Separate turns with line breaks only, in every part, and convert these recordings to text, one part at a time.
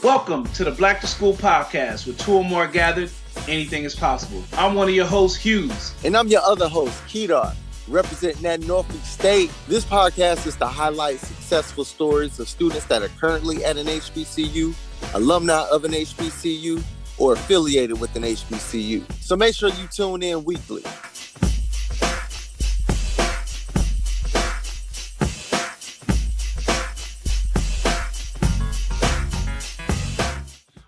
Welcome to the Black to School podcast, where two or more gathered, anything is possible. I'm one of your hosts, Hughes.
And I'm your other host, Kedar, representing that Norfolk State. This podcast is to highlight successful stories of students that are currently at an HBCU, alumni of an HBCU, or affiliated with an HBCU. So make sure you tune in weekly.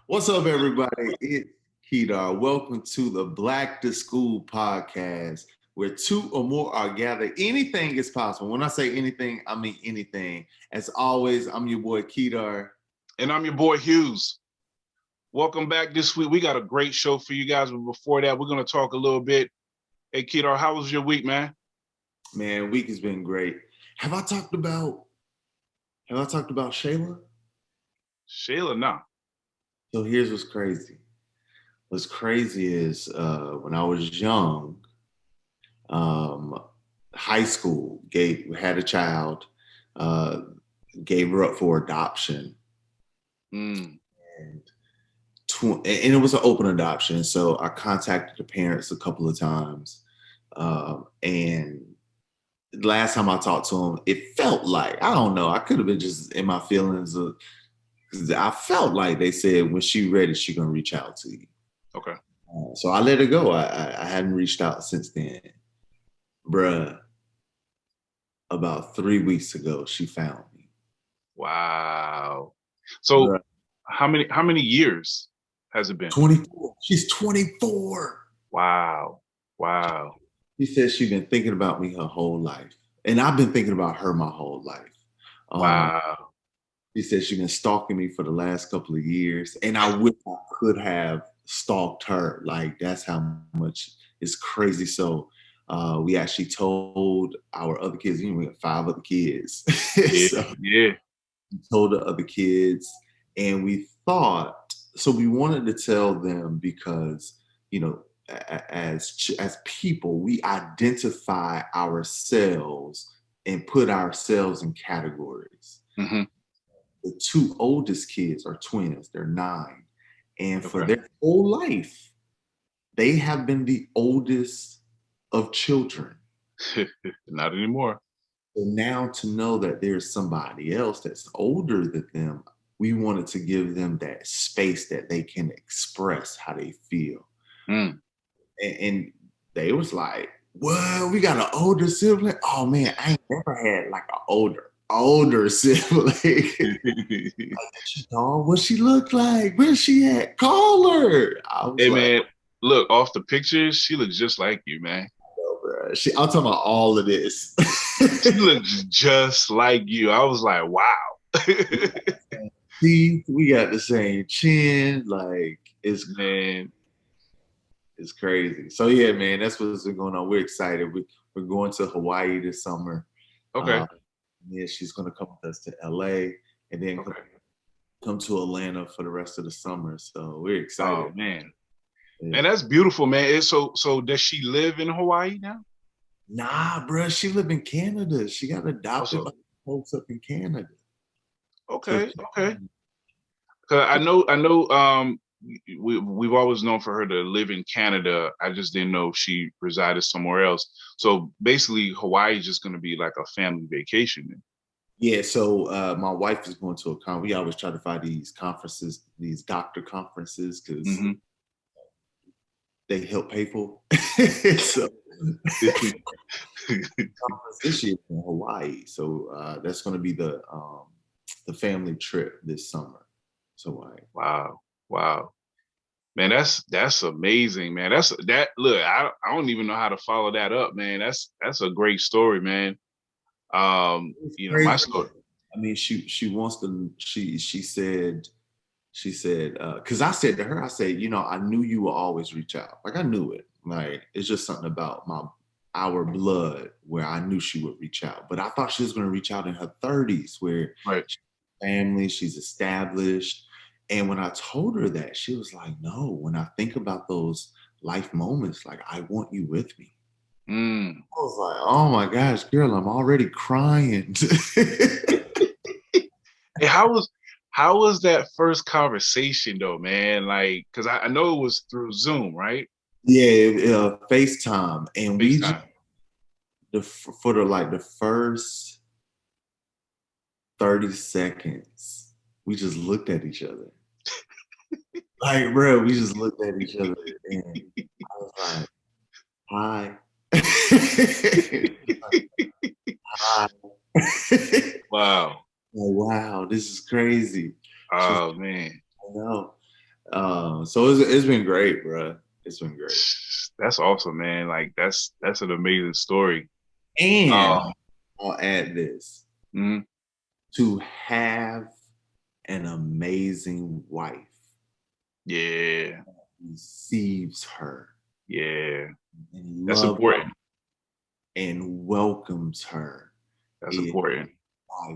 What's up, everybody? It's Kedar. Welcome to the Black to School podcast, where two or more are gathered. Anything is possible. When I say anything, I mean anything. As always, I'm your boy Kedar.
And I'm your boy Hughes. Welcome back this week. We got a great show for you guys, but before that, we're going to talk a little bit. Hey, Kedar, how was your week, man?
Man, week has been great. Have I talked about Shayla?
Shayla, nah.
So here's what's crazy. What's crazy is when I was young, high school, had a child, gave her up for adoption. And it was an open adoption. So I contacted the parents a couple of times. And last time I talked to them, it felt like, I don't know, I could have been just in my feelings. I felt like they said when she's ready, she's going to reach out to you.
Okay.
So I let her go. I hadn't reached out since then. Bruh, about 3 weeks ago, she found me.
Wow. So
Bruh.
How many years has it been?
24. She's 24.
Wow.
She says she's been thinking about me her whole life. And I've been thinking about her my whole life.
Wow.
She said she's been stalking me for the last couple of years. And I wish I could have stalked her. Like, that's how much it's crazy. So we actually told our other kids, we have 5 other kids.
Yeah.
We told the other kids, and we thought, so we wanted to tell them because, as people, we identify ourselves and put ourselves in categories.
Mm-hmm.
The 2 oldest kids are twins. They're 9. And for their whole life, they have been the oldest of children.
Not anymore.
So now to know that there's somebody else that's older than them, we wanted to give them that space that they can express how they feel. And they was like, well, we got an older sibling? Oh man, I ain't never had like an older sibling. What she look like? Where she at? Call her.
Hey, man, look, off the pictures, she looks just like you, man.
No, bro. I'm talking about all of this.
She looks just like you. I was like, wow.
Teeth, we got the same chin. Like, it's crazy. So yeah, man, that's what's been going on. We're excited. We're going to Hawaii this summer.
Okay.
Yeah, she's going to come with us to LA and then come to Atlanta for the rest of the summer. So we're excited.
Oh man.
Yeah.
Man, that's beautiful, man. So does she live in Hawaii now?
Nah, bro. She live in Canada. She got adopted by folks up in Canada.
Okay. Cause I know. We've always known for her to live in Canada. I just didn't know if she resided somewhere else. So basically, Hawaii is just going to be like a family vacation.
Yeah. So my wife is going to a conference. We always try to find these conferences, these doctor conferences, because they help pay for. So this year in Hawaii. So that's going to be the family trip this summer. So
Wow. Man, that's amazing, man. Look, I don't even know how to follow that up, man. That's a great story, man. My story.
I mean, she wants to, she said, because I said to her, I said, I knew you will always reach out. Like, I knew it. Like, it's just something about our blood where I knew she would reach out. But I thought she was going to reach out in her 30s where she's family, she's established. And when I told her that, she was like, no, when I think about those life moments, like, I want you with me. I was like, oh my gosh, girl, I'm already crying.
Hey, how How was that first conversation though, man? Like, because I know it was through Zoom, right?
Yeah, FaceTime, and we just for the first 30 seconds, we just looked at each other. Like, bro, we just looked at each other, and I was like, "Hi." Hi.
Wow.
Like, wow, this is crazy.
Oh man.
I know. So it's been great, bro. It's been great.
That's awesome, man. Like that's an amazing story.
And I'll add this.
Mm-hmm.
To have an amazing wife.
Yeah.
Receives her.
Yeah.
And
that's important.
And welcomes her.
That's important.
By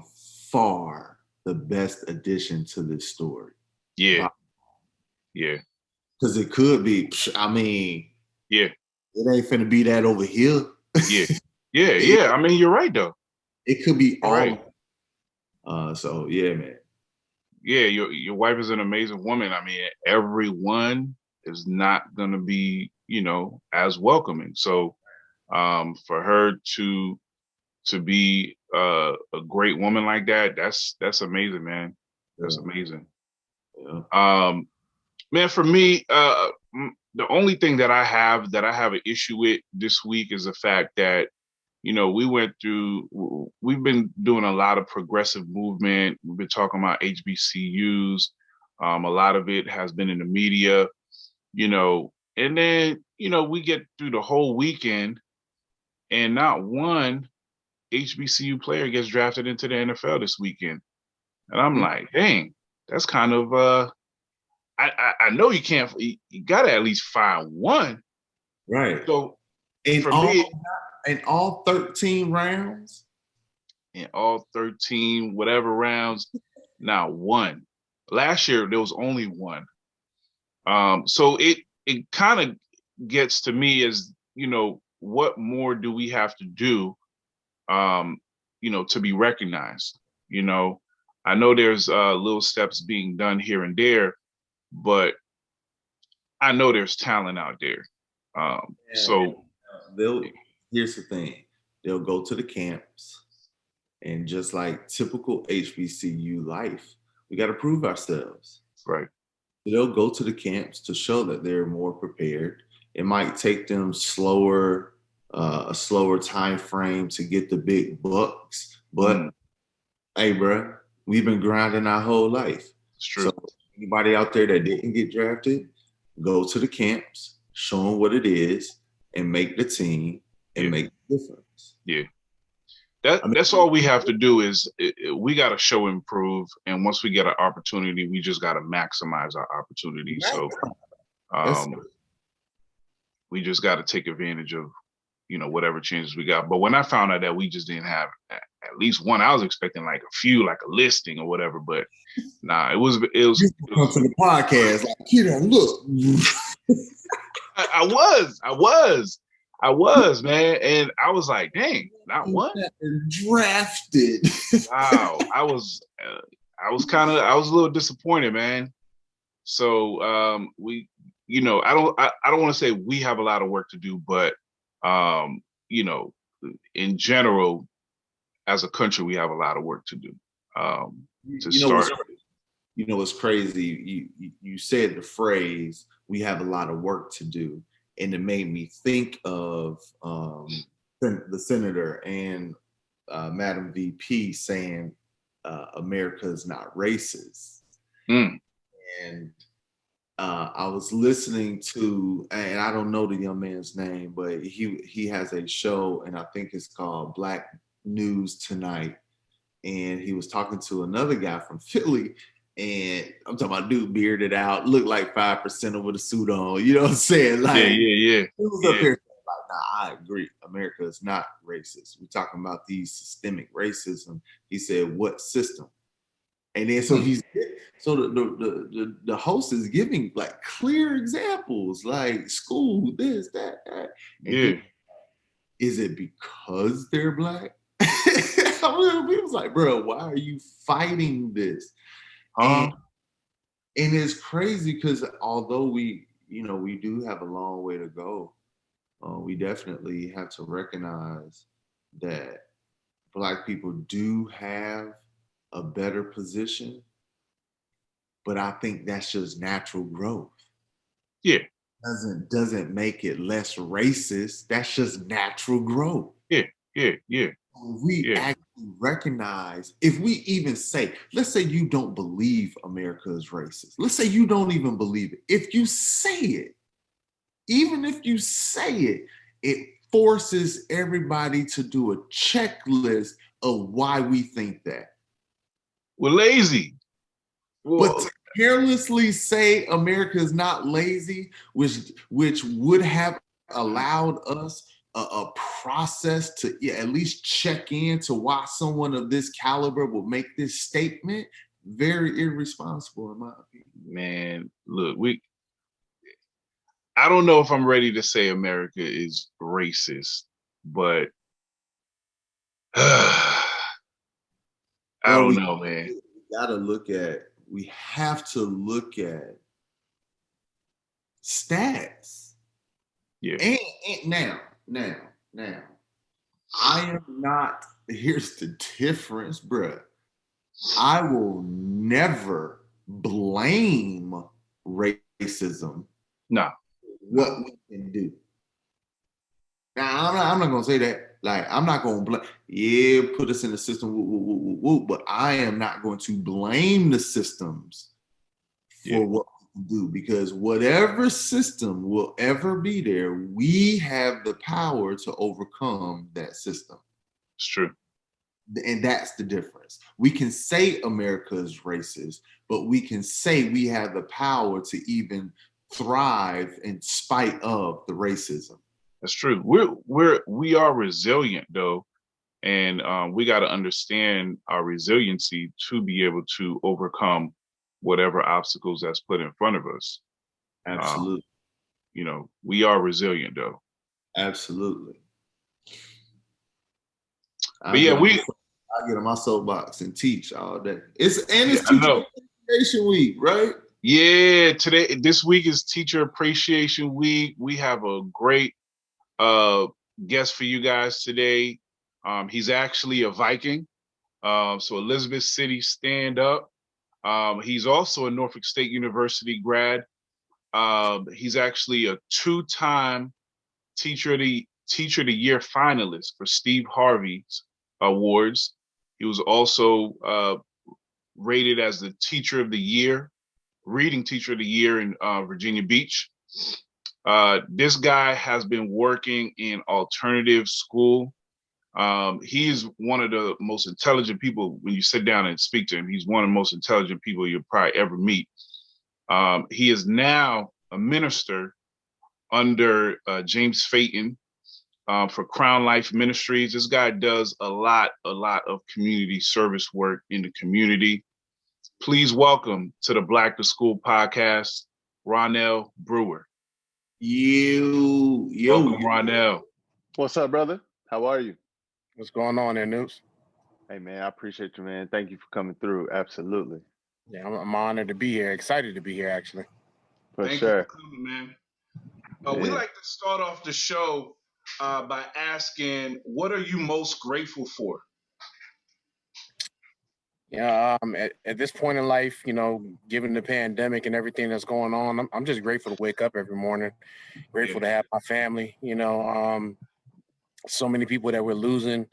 far the best addition to this story.
Yeah. Yeah.
Because it could be, I mean,
yeah,
it ain't finna be that over here.
Yeah. Yeah. I mean, you're right though.
It could be all
right.
So yeah, man.
Yeah, your wife is an amazing woman. I mean, everyone is not gonna be, as welcoming. So for her to be a great woman like that, that's amazing, man. That's amazing.
Yeah.
Man, for me, the only thing that I have an issue with this week is the fact that we've been doing a lot of progressive movement. We've been talking about HBCUs. A lot of it has been in the media, and then, we get through the whole weekend and not one HBCU player gets drafted into the NFL this weekend. And I'm like, dang, that's kind of, I know you can't, you gotta at least find one.
Right.
So
for me, in all 13 rounds?
In all 13, whatever rounds, not one. Last year, there was only one. So it kind of gets to me as, what more do we have to do, to be recognized? I know there's little steps being done here and there, but I know there's talent out there. So
here's the thing. They'll go to the camps, and just like typical HBCU life, we got to prove ourselves.
Right.
They'll go to the camps to show that they're more prepared. It might take them a slower time frame to get the big bucks, but hey, bro, we've been grinding our whole life.
It's true.
So anybody out there that didn't get drafted, go to the camps, show them what it is, and make the team and make the difference.
Yeah. That's all we have to do is we got to show and prove. And once we get an opportunity, we just got to maximize our opportunity. So we just got to take advantage of, whatever chances we got. But when I found out that we just didn't have at least one, I was expecting like a few, like a listing or whatever. But nah, it was
come to the podcast like, look.
I was, man. And I was like, dang, not one?
Drafted.
Wow. I was a little disappointed, man. So we, I don't want to say we have a lot of work to do, but in general, as a country, we have a lot of work to do.
What's crazy? You said the phrase, we have a lot of work to do. And it made me think of the senator and Madam VP saying America is not racist. And I was listening to, and I don't know the young man's name, but he has a show, and I think it's called Black News Tonight. And he was talking to another guy from Philly. And I'm talking about dude bearded out, looked like 5% with a suit on. You know what I'm saying? Like,
yeah.
He was up here like, nah, I agree. America is not racist. We're talking about these systemic racism. He said, what system? And then the host is giving like clear examples, like school, this, that. And is it because they're Black? He was like, bro, why are you fighting this? And it's crazy because although we do have a long way to go, we definitely have to recognize that Black people do have a better position, but I think that's just natural growth.
Yeah.
Doesn't make it less racist. That's just natural growth.
Yeah.
We actually recognize, if we even say, let's say you don't believe America is racist. Let's say you don't even believe it. If you say it, even if you say it, it forces everybody to do a checklist of why we think that.
We're lazy.
But to carelessly say America is not lazy, which would have allowed us a process to at least check in to why someone of this caliber would make this statement, very irresponsible in my opinion.
Man, look, I don't know if I'm ready to say America is racist, but I don't know, man.
We have to look at stats.
Yeah.
And now, I am not, here's the difference, bruh. I will never blame racism.
No.
What we can do. Now, I'm not going to say that. Like, I'm not going to blame, put us in the system, but I am not going to blame the systems for what we can do, because whatever system will ever be there, we have the power to overcome that system.
It's true.
And that's the difference. We can say America is racist, but we can say we have the power to even thrive in spite of the racism.
That's true. We are resilient though, and we got to understand our resiliency to be able to overcome whatever obstacles that's put in front of us.
Absolutely.
We are resilient though.
Absolutely.
But yeah,
I get on my soapbox and teach all day. It's Teacher Appreciation Week, right?
Yeah, this week is Teacher Appreciation Week. We have a great guest for you guys today. He's actually a Viking. So Elizabeth City, stand up. He's also a Norfolk State University grad. He's actually a 2-time Teacher of the Year finalist for Steve Harvey's awards. He was also rated as the Teacher of the Year, Reading Teacher of the Year in Virginia Beach. This guy has been working in alternative school. He is one of the most intelligent people. When you sit down and speak to him, he's one of the most intelligent people you'll probably ever meet. He is now a minister under James Phaeton for Crown Life Ministries. This guy does a lot of community service work in the community. Please welcome to the Black to School podcast, Ronel Brewer. Welcome, Ronel.
What's up, brother? How are you?
What's going on there, News?
Hey, man, I appreciate you, man. Thank you for coming through. Absolutely.
Yeah, I'm honored to be here. Excited to be here, actually.
Thank you for coming, man. We like to start off the show by asking, what are you most grateful for?
Yeah, at this point in life, given the pandemic and everything that's going on, I'm just grateful to wake up every morning. Grateful to have my family. So many people that we're losing.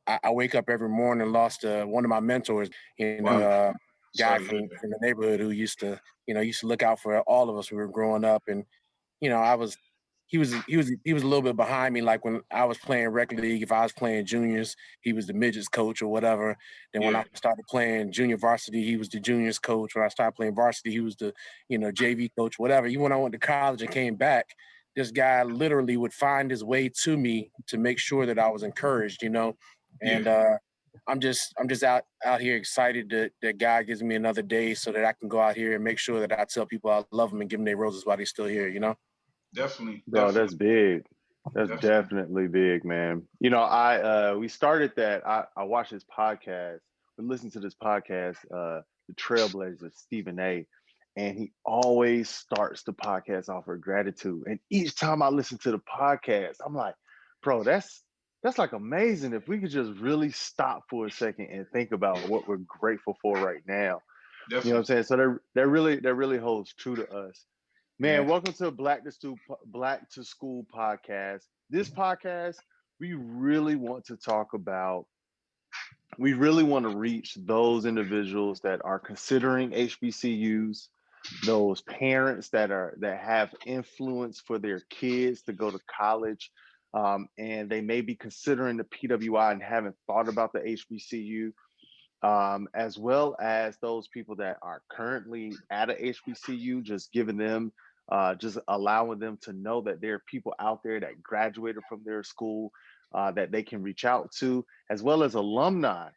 I wake up every morning, lost one of my mentors, guy from the neighborhood who used to look out for all of us when we were growing up. And, he was a little bit behind me. Like when I was playing rec league, if I was playing juniors, he was the midgets coach or whatever. Then when I started playing junior varsity, he was the juniors coach. When I started playing varsity, he was the, JV coach, whatever. Even when I went to college and came back, this guy literally would find his way to me to make sure that I was encouraged, And I'm just out here excited that God gives me another day so that I can go out here and make sure that I tell people I love them and give them their roses while they're still here,
Definitely.
Bro, that's big. That's definitely big, man. We started that. I watched this podcast. We listened to this podcast the trailblazer, Stephen A. And he always starts the podcast off with gratitude. And each time I listen to the podcast, I'm like, bro, that's like amazing. If we could just really stop for a second and think about what we're grateful for right now.
Definitely.
You know what I'm saying? So that really holds true to us. Man,
Yeah.
welcome to Black to School podcast. This podcast, we really want to talk about, we really want to reach those individuals that are considering HBCUs, those parents that have influence for their kids to go to college, and they may be considering the PWI and haven't thought about the HBCU, as well as those people that are currently at a HBCU, just giving them, just allowing them to know that there are people out there that graduated from their school that they can reach out to, as well as alumni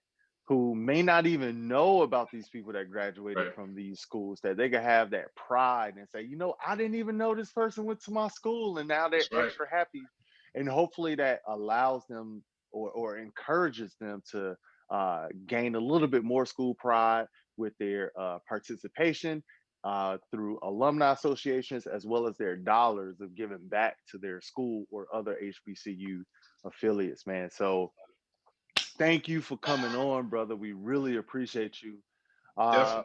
who may not even know about these people that graduated from these schools, that they can have that pride and say, you know, I didn't even know this person went to my school, and now they're extra happy. And hopefully that allows them or encourages them to gain a little bit more school pride with their participation through alumni associations, as well as their dollars of giving back to their school or other HBCU affiliates, man. So thank you for coming on, brother. We really appreciate you.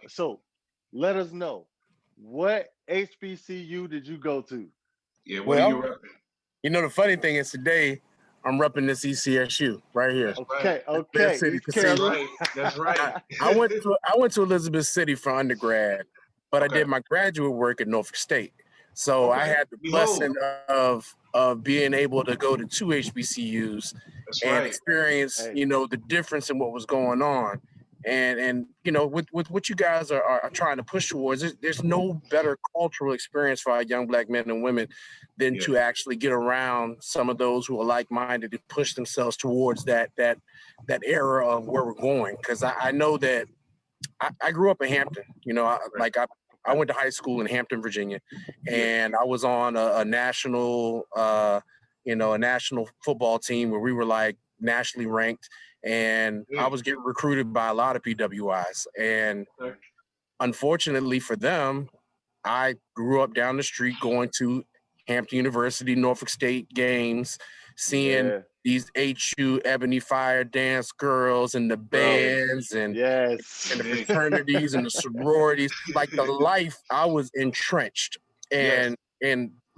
So let us know, what HBCU did you go to?
Yeah, what are you repping?
You know, the funny thing is today, I'm repping this ECSU right here.
Okay.
City,
That's right.
I went to Elizabeth City for undergrad, but I did my graduate work at Norfolk State. So I had the blessing of being able to go to two HBCUs and experience, you know, the difference in what was going on. And you know, with what you guys are trying to push towards, there's no better cultural experience for our young Black men and women than to actually get around some of those who are like-minded to push themselves towards that era of where we're going. Because I know that I grew up in Hampton. You know, I went to high school in Hampton, Virginia, and I was on a national football team where we were like nationally ranked. And I was getting recruited by a lot of PWIs. And unfortunately for them, I grew up down the street going to Hampton University, Norfolk State games, seeing these HU Ebony Fire dance girls and the bands and the fraternities and the sororities. Like the life, I was entrenched. And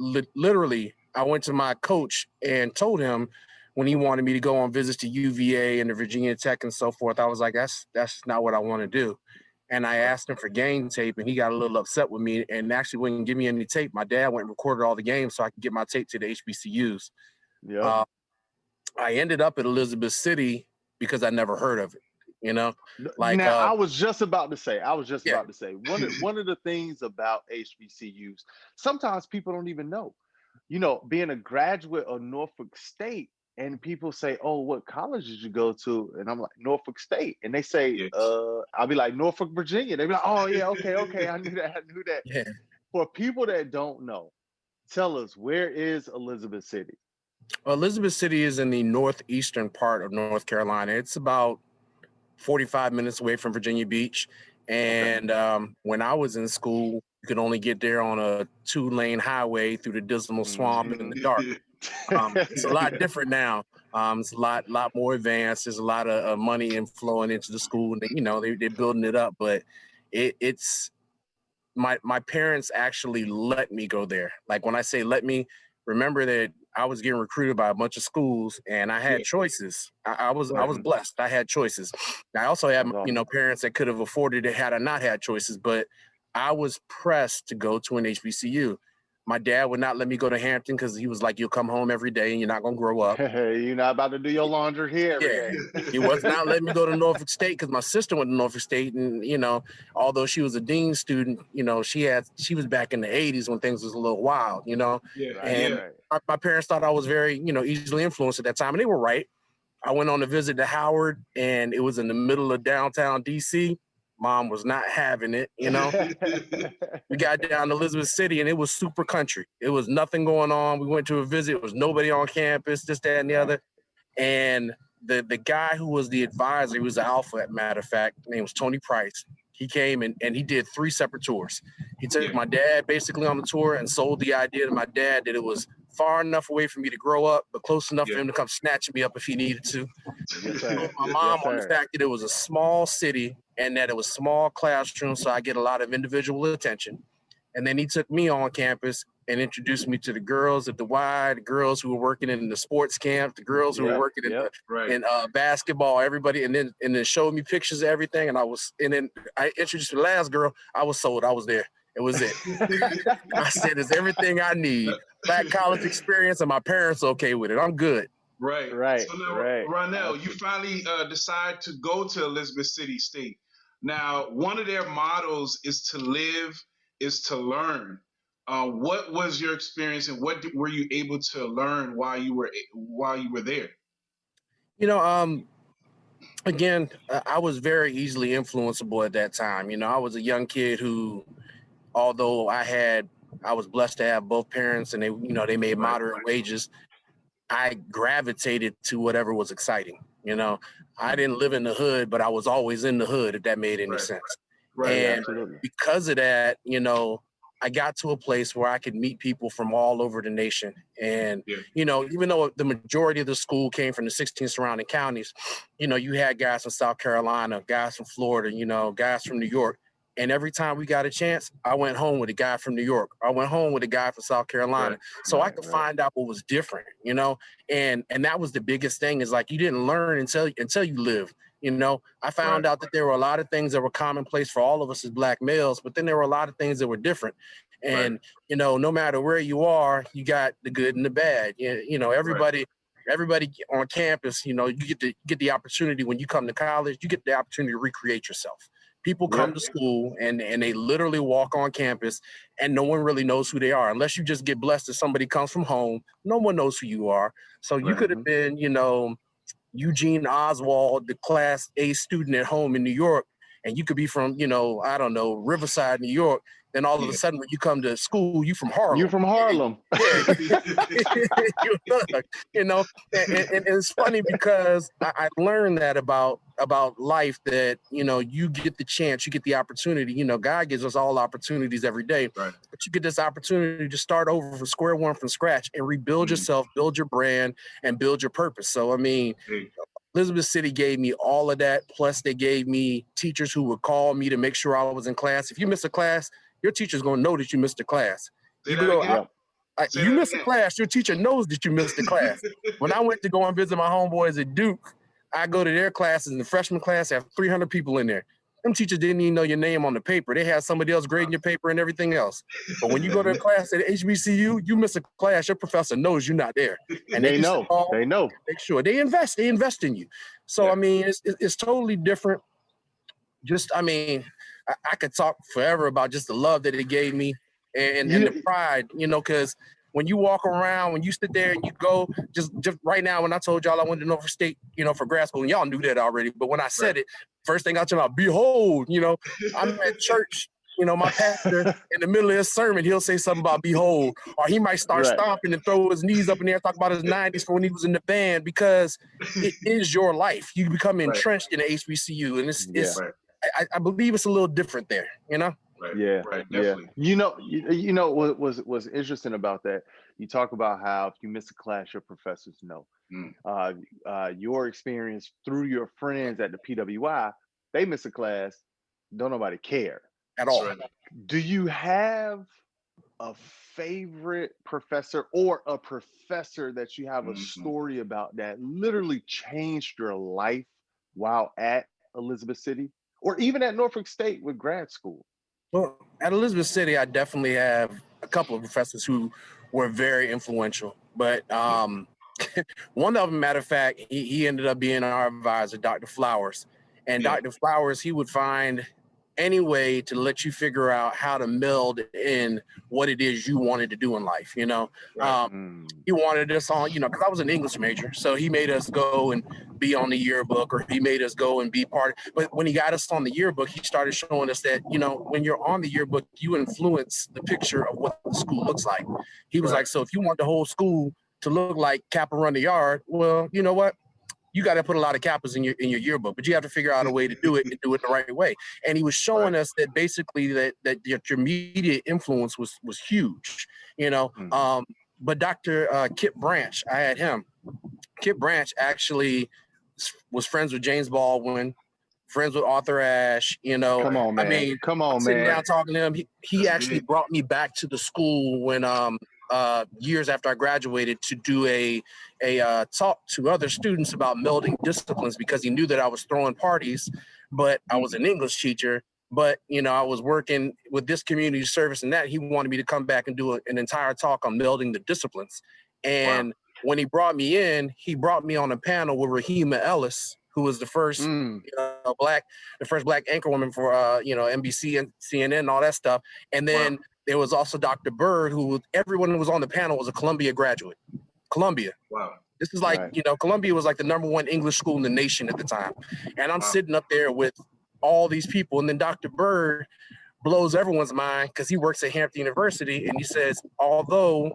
literally, I went to my coach and told him, when he wanted me to go on visits to UVA and the Virginia Tech and so forth, I was like, that's not what I want to do. And I asked him for game tape, and he got a little upset with me and actually wouldn't give me any tape. My dad went and recorded all the games so I could get my tape to the HBCUs. I ended up at Elizabeth City because I never heard of it, you know? Like,
now, I was just about to say, one of the things about HBCUs, sometimes people don't even know, you know, being a graduate of Norfolk State, and people say, oh, what college did you go to? And I'm like, Norfolk State. And they say, I'll be like, Norfolk, Virginia. They be like, oh, yeah, okay. I knew that.
Yeah.
For people that don't know, tell us, where is Elizabeth City?
Well, Elizabeth City is in the northeastern part of North Carolina. It's about 45 minutes away from Virginia Beach. And when I was in school, you could only get there on a 2-lane highway through the dismal swamp in the dark. It's a lot different now. It's a lot more advanced. There's a lot of money inflowing into the school, and you know they're building it up. But it's my parents actually let me go there. Like when I say let me, remember that I was getting recruited by a bunch of schools, and I had choices. I was blessed. I had choices. I also had parents that could have afforded it had I not had choices, but I was pressed to go to an HBCU. My dad would not let me go to Hampton because he was like, you'll come home every day and you're not going to grow up.
You're not about to do your laundry here every day.
He was not letting me go to Norfolk State because my sister went to Norfolk State. And, you know, although she was a dean student, you know, she was back in the 80s when things was a little wild, you know. My parents thought I was very, you know, easily influenced at that time. And they were right. I went on a visit to Howard, and it was in the middle of downtown D.C. Mom was not having it, you know. We got down to Elizabeth City, and it was super country. It was nothing going on. We went to a visit. It was nobody on campus, this, that, and the other. And the guy who was the advisor, he was the alpha, matter of fact, his name was Tony Price. he came and he did 3 separate tours. He took my dad basically on the tour and sold the idea to my dad that it was far enough away for me to grow up, but close enough for him to come snatch me up if he needed to.
Yes, sir.
My mom on the fact that it was a small city and that it was small classrooms, so I get a lot of individual attention. And then he took me on campus and introduced me to the girls at the Y, the girls who were working in the sports camp, the girls who were working in basketball, everybody, and then showed me pictures of everything. And then I introduced the last girl. I was sold. I was there. It was it. I said, it's everything I need. Black college experience, and my parents okay with it. I'm good.
Right. So now, Ronel, you finally decide to go to Elizabeth City State. Now, one of their mottos is to live, is to learn. What was your experience, and what were you able to learn while you were there?
You know, again, I was very easily influenceable at that time. You know, I was a young kid who, although I was blessed to have both parents, and they made moderate wages. I gravitated to whatever was exciting. You know, I didn't live in the hood, but I was always in the hood, if that made any sense. And because of that, you know, I got to a place where I could meet people from all over the nation. And, you know, even though the majority of the school came from the 16 surrounding counties, you know, you had guys from South Carolina, guys from Florida, you know, guys from New York. And every time we got a chance, I went home with a guy from New York. I went home with a guy from South Carolina. So I could find out what was different, you know? And that was the biggest thing, is like, you didn't learn until you lived. You know, I found out that there were a lot of things that were commonplace for all of us as Black males, but then there were a lot of things that were different. And, you know, no matter where you are, you got the good and the bad. You know, everybody on campus, you know, you get the opportunity when you come to college, you get the opportunity to recreate yourself. People come to school and they literally walk on campus and no one really knows who they are. Unless you just get blessed that somebody comes from home, no one knows who you are. So you could have been, you know, Eugene Oswald, the class A student at home in New York, and you could be from, you know, I don't know, Riverside, New York. Then all of a sudden when you come to school, you from Harlem.
You from Harlem.
You know, and it's funny because I learned that about life, that, you know, you get the chance, you get the opportunity. You know, God gives us all opportunities every day, but you get this opportunity to start over from square one, from scratch, and rebuild yourself, build your brand, and build your purpose. So, I mean, Elizabeth City gave me all of that. Plus, they gave me teachers who would call me to make sure I was in class. If you miss a class, your teacher's going to know that you missed a class. You miss a class, your teacher knows that you missed a class. When I went to go and visit my homeboys at Duke, I go to their classes, and the freshman class have 300 people in there. Them teachers didn't even know your name on the paper. They had somebody else grading your paper and everything else. But when you go to a class at HBCU, you miss a class, your professor knows you're not there. And they know. They know. Make sure they invest in you. So, I mean, it's totally different. Just, I mean, I could talk forever about just the love that it gave me and the pride, you know, because when you walk around, when you sit there and you go, just right now, when I told y'all I went to Norfolk State, you know, for grad school, and y'all knew that already. But when I said it, first thing I told about, behold, you know, I'm at church, you know, my pastor in the middle of his sermon, he'll say something about behold, or he might start stomping and throw his knees up in the air, talk about his 90s for when he was in the band, because it is your life. You become entrenched in the HBCU, and I believe it's a little different there, you know?
Definitely. You know what was interesting about that? You talk about how if you miss a class, your professors know. Your experience through your friends at the PWI, they miss a class, don't nobody care
at all.
Do you have a favorite professor, or a professor that you have a story about that literally changed your life while at Elizabeth City, or even at Norfolk State with grad school?
Well, at Elizabeth City, I definitely have a couple of professors who were very influential. But one of them, matter of fact, he ended up being our advisor, Dr. Flowers. And Dr. Flowers, he would find any way to let you figure out how to meld in what it is you wanted to do in life, you know? He wanted us on, you know, because I was an English major. So he made us go and be on the yearbook, or he made us go and be part. But when he got us on the yearbook, he started showing us that, you know, when you're on the yearbook, you influence the picture of what the school looks like. He was like, so if you want the whole school to look like Kappa Run the Yard, well, you know what? you got to put a lot of Kappas in your yearbook, but you have to figure out a way to do it and do it the right way. And he was showing us that basically that your media influence was huge, you know. But Dr. Kip Branch, I had him. Kip Branch actually was friends with James Baldwin, friends with Arthur Ashe, you know.
Come on, man.
I mean,
come on,
sitting
man.
down talking to him, he actually brought me back to the school when years after I graduated to do a talk to other students about melding disciplines, because he knew that I was throwing parties, but I was an English teacher. But, you know, I was working with this community service and that. He wanted me to come back and do an entire talk on melding the disciplines. And when he brought me in, he brought me on a panel with Rahima Ellis, who was the first black anchor woman for NBC and CNN and all that stuff. And then there was also Dr. Bird, who everyone who was on the panel was a Columbia graduate. Columbia.
Wow.
This is like, you know, Columbia was like the #1 English school in the nation at the time. And I'm sitting up there with all these people. And then Dr. Bird blows everyone's mind because he works at Hampton University. And he says, although,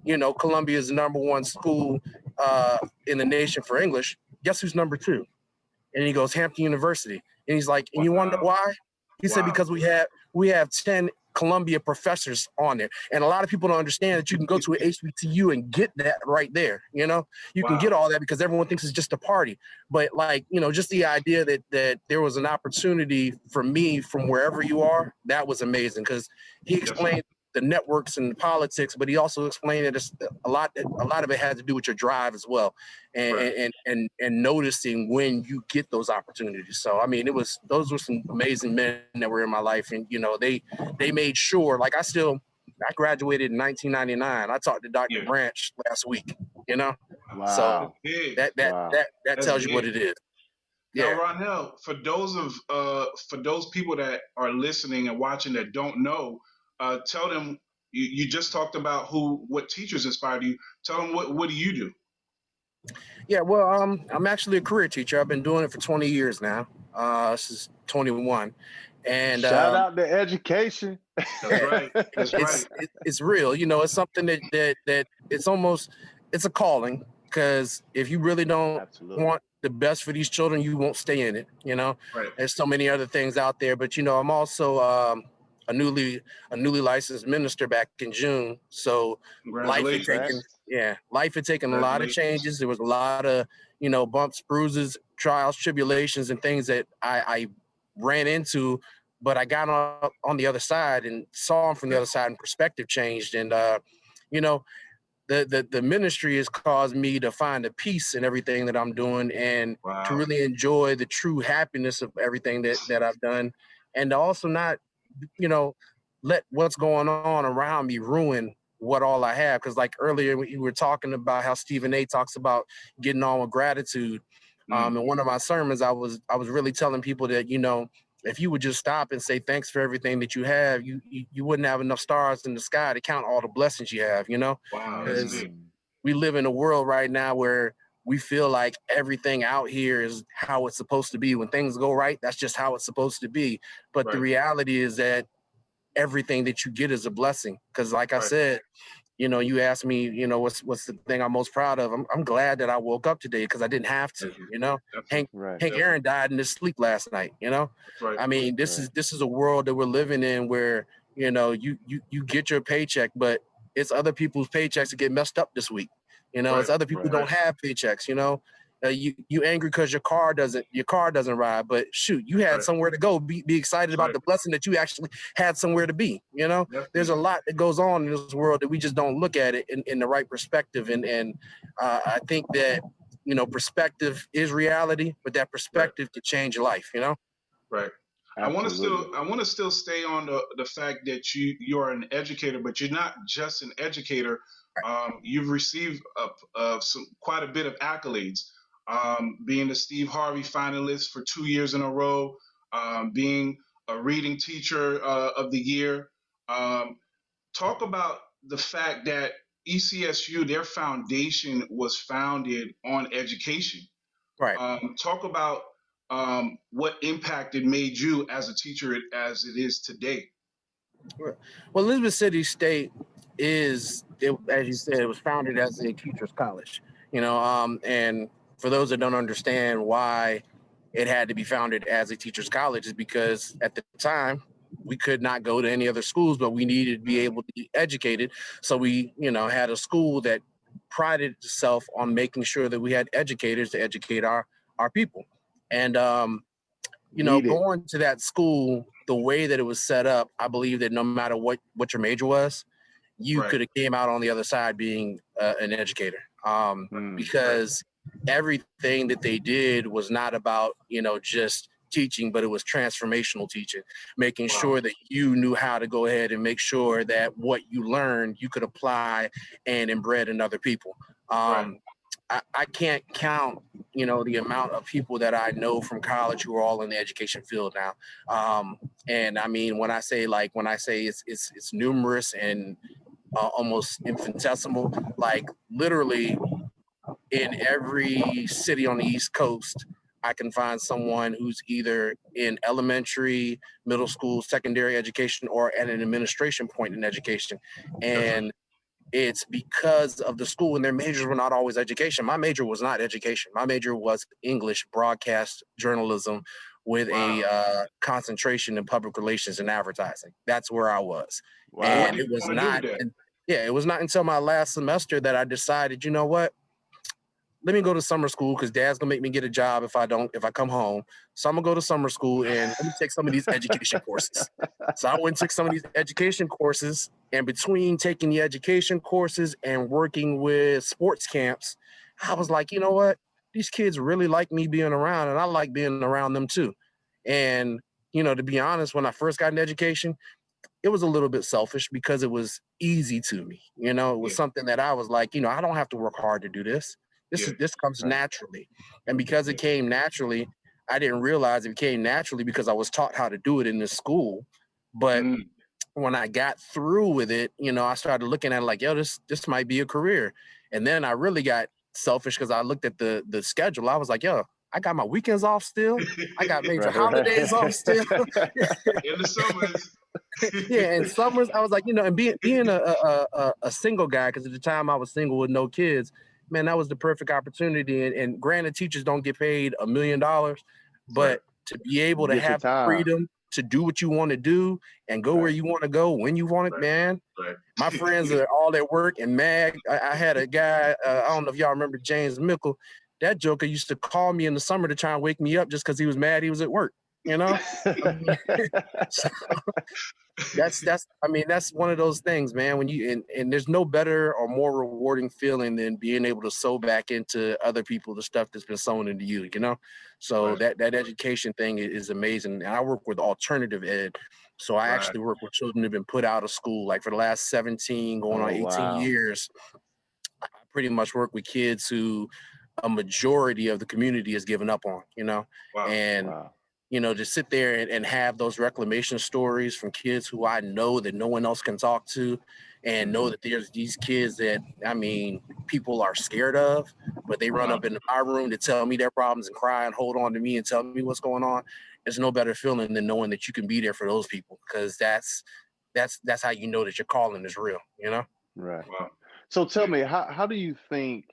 you know, Columbia is the #1 school in the nation for English, guess who's #2? And he goes, Hampton University. And he's like, and you wonder why? He said, because we have 10 Columbia professors on there. And a lot of people don't understand that you can go to an HBCU and get that right there. You know, you can get all that because everyone thinks it's just a party. But like, you know, just the idea that there was an opportunity for me from wherever you are, that was amazing, because he explained the networks and the politics, but he also explained that a lot of it had to do with your drive as well, and noticing when you get those opportunities. So I mean, those were some amazing men that were in my life, and you know, they made sure. Like I graduated in 1999. I talked to Dr. Branch last week. You know, so that tells you what it is.
Now, Ronel, for those people that are listening and watching that don't know, tell them you just talked about what teachers inspired you. Tell them what do you do?
Yeah, well, I'm actually a career teacher. I've been doing it for 20 years now. This is 21, and
shout out to education.
That's right. That's right.
It's real. You know, it's something that it's a calling, because if you really don't want the best for these children, you won't stay in it. You know, there's so many other things out there, but you know, I'm also a newly licensed minister back in June. So life had taken a lot of changes. There was a lot of, you know, bumps, bruises, trials, tribulations, and things that I ran into, but I got on the other side and saw them from the other side, and perspective changed. And you know, the ministry has caused me to find a peace in everything that I'm doing, and to really enjoy the true happiness of everything that I've done, and to also not, you know, let what's going on around me ruin what all I have. Because like earlier we were talking about how Stephen A. talks about getting on with gratitude. In one of my sermons, I was really telling people that, you know, if you would just stop and say thanks for everything that you have, you wouldn't have enough stars in the sky to count all the blessings you have, you know? Because we live in a world right now where we feel like everything out here is how it's supposed to be. When things go right, that's just how it's supposed to be. But the reality is that everything that you get is a blessing. Because like I said, you know, you asked me, you know, what's the thing I'm most proud of? I'm glad that I woke up today because I didn't have to, you know. Hank Aaron died in his sleep last night, you know. I mean, this is a world that we're living in where, you know, you get your paycheck, but it's other people's paychecks that get messed up this week. You know, it's other people who don't have paychecks, you know. You angry because your car doesn't ride, but shoot, you had somewhere to go. Be excited about the blessing that you actually had somewhere to be. You know, there's a lot that goes on in this world that we just don't look at it in the right perspective. And I think that, you know, perspective is reality, but that perspective can change your life. You know,
I want to still stay on the fact that you're an educator, but you're not just an educator. You've received quite a bit of accolades. Being the Steve Harvey finalist for 2 years in a row, being a reading teacher of the year. Talk about the fact that ECSU, their foundation was founded on education. Talk about what impact it made you as a teacher as it is today.
Well, Elizabeth City State as you said, it was founded as a teacher's college, you know, and for those that don't understand why it had to be founded as a teacher's college, is because at the time we could not go to any other schools, but we needed to be able to be educated. So we, had a school that prided itself on making sure that we had educators to educate our people. And, going to that school, the way that it was set up, I believe that no matter what your major was, you could have came out on the other side being an educator. Because everything that they did was not about, just teaching, but it was transformational teaching, making sure that you knew how to go ahead and make sure that what you learned, you could apply and embed in other people. I can't count, the amount of people that I know from college who are all in the education field now. And I mean, when I say it's numerous and almost infinitesimal, like literally in every city on the East Coast, I can find someone who's either in elementary, middle school, secondary education, or at an administration point in education. And it's because of the school, and their majors were not always education. My major was not education. My major was English, broadcast journalism, with a concentration in public relations and advertising. That's where I was.
Wow.
And it was not, it was not until my last semester that I decided, you know what? Let me go to summer school, because dad's gonna make me get a job if I come home. So I'm gonna go to summer school and let me take some of these education courses. So I went and took some of these education courses, and between taking the education courses and working with sports camps, I was like, you know what? These kids really like me being around, and I like being around them too. And, to be honest, when I first got into education, it was a little bit selfish because it was easy to me. It was something that I was like, I don't have to work hard to do this. This comes naturally. And because it came naturally, I didn't realize it came naturally because I was taught how to do it in this school. But when I got through with it, I started looking at it like, yo, this might be a career. And then I really got selfish because I looked at the schedule. I was like, yo, I got my weekends off still. I got major holidays off still.
In the summers.
In summers, I was like, and being a single guy, because at the time I was single with no kids, man, that was the perfect opportunity. And granted, teachers don't get paid $1 million, but to be able to have the freedom to do what you want to do and go where you want to go when you want it, man. My friends are all at work and mad. I had a guy, I don't know if y'all remember James Mickle. That joker used to call me in the summer to try and wake me up just because he was mad he was at work, So, that's one of those things, man, when you and there's no better or more rewarding feeling than being able to sow back into other people the stuff that's been sown into you, so that education thing is amazing. And I work with alternative ed, so I actually work with children who've been put out of school, like for the last 17 going on 18 years. I pretty much work with kids who a majority of the community has given up on, to sit there and have those reclamation stories from kids who I know that no one else can talk to, and know that there's these kids that, people are scared of, but they run up into my room to tell me their problems and cry and hold on to me and tell me what's going on. There's no better feeling than knowing that you can be there for those people, because that's how you know that your calling is real,
Right. Wow. So tell me, how do you think,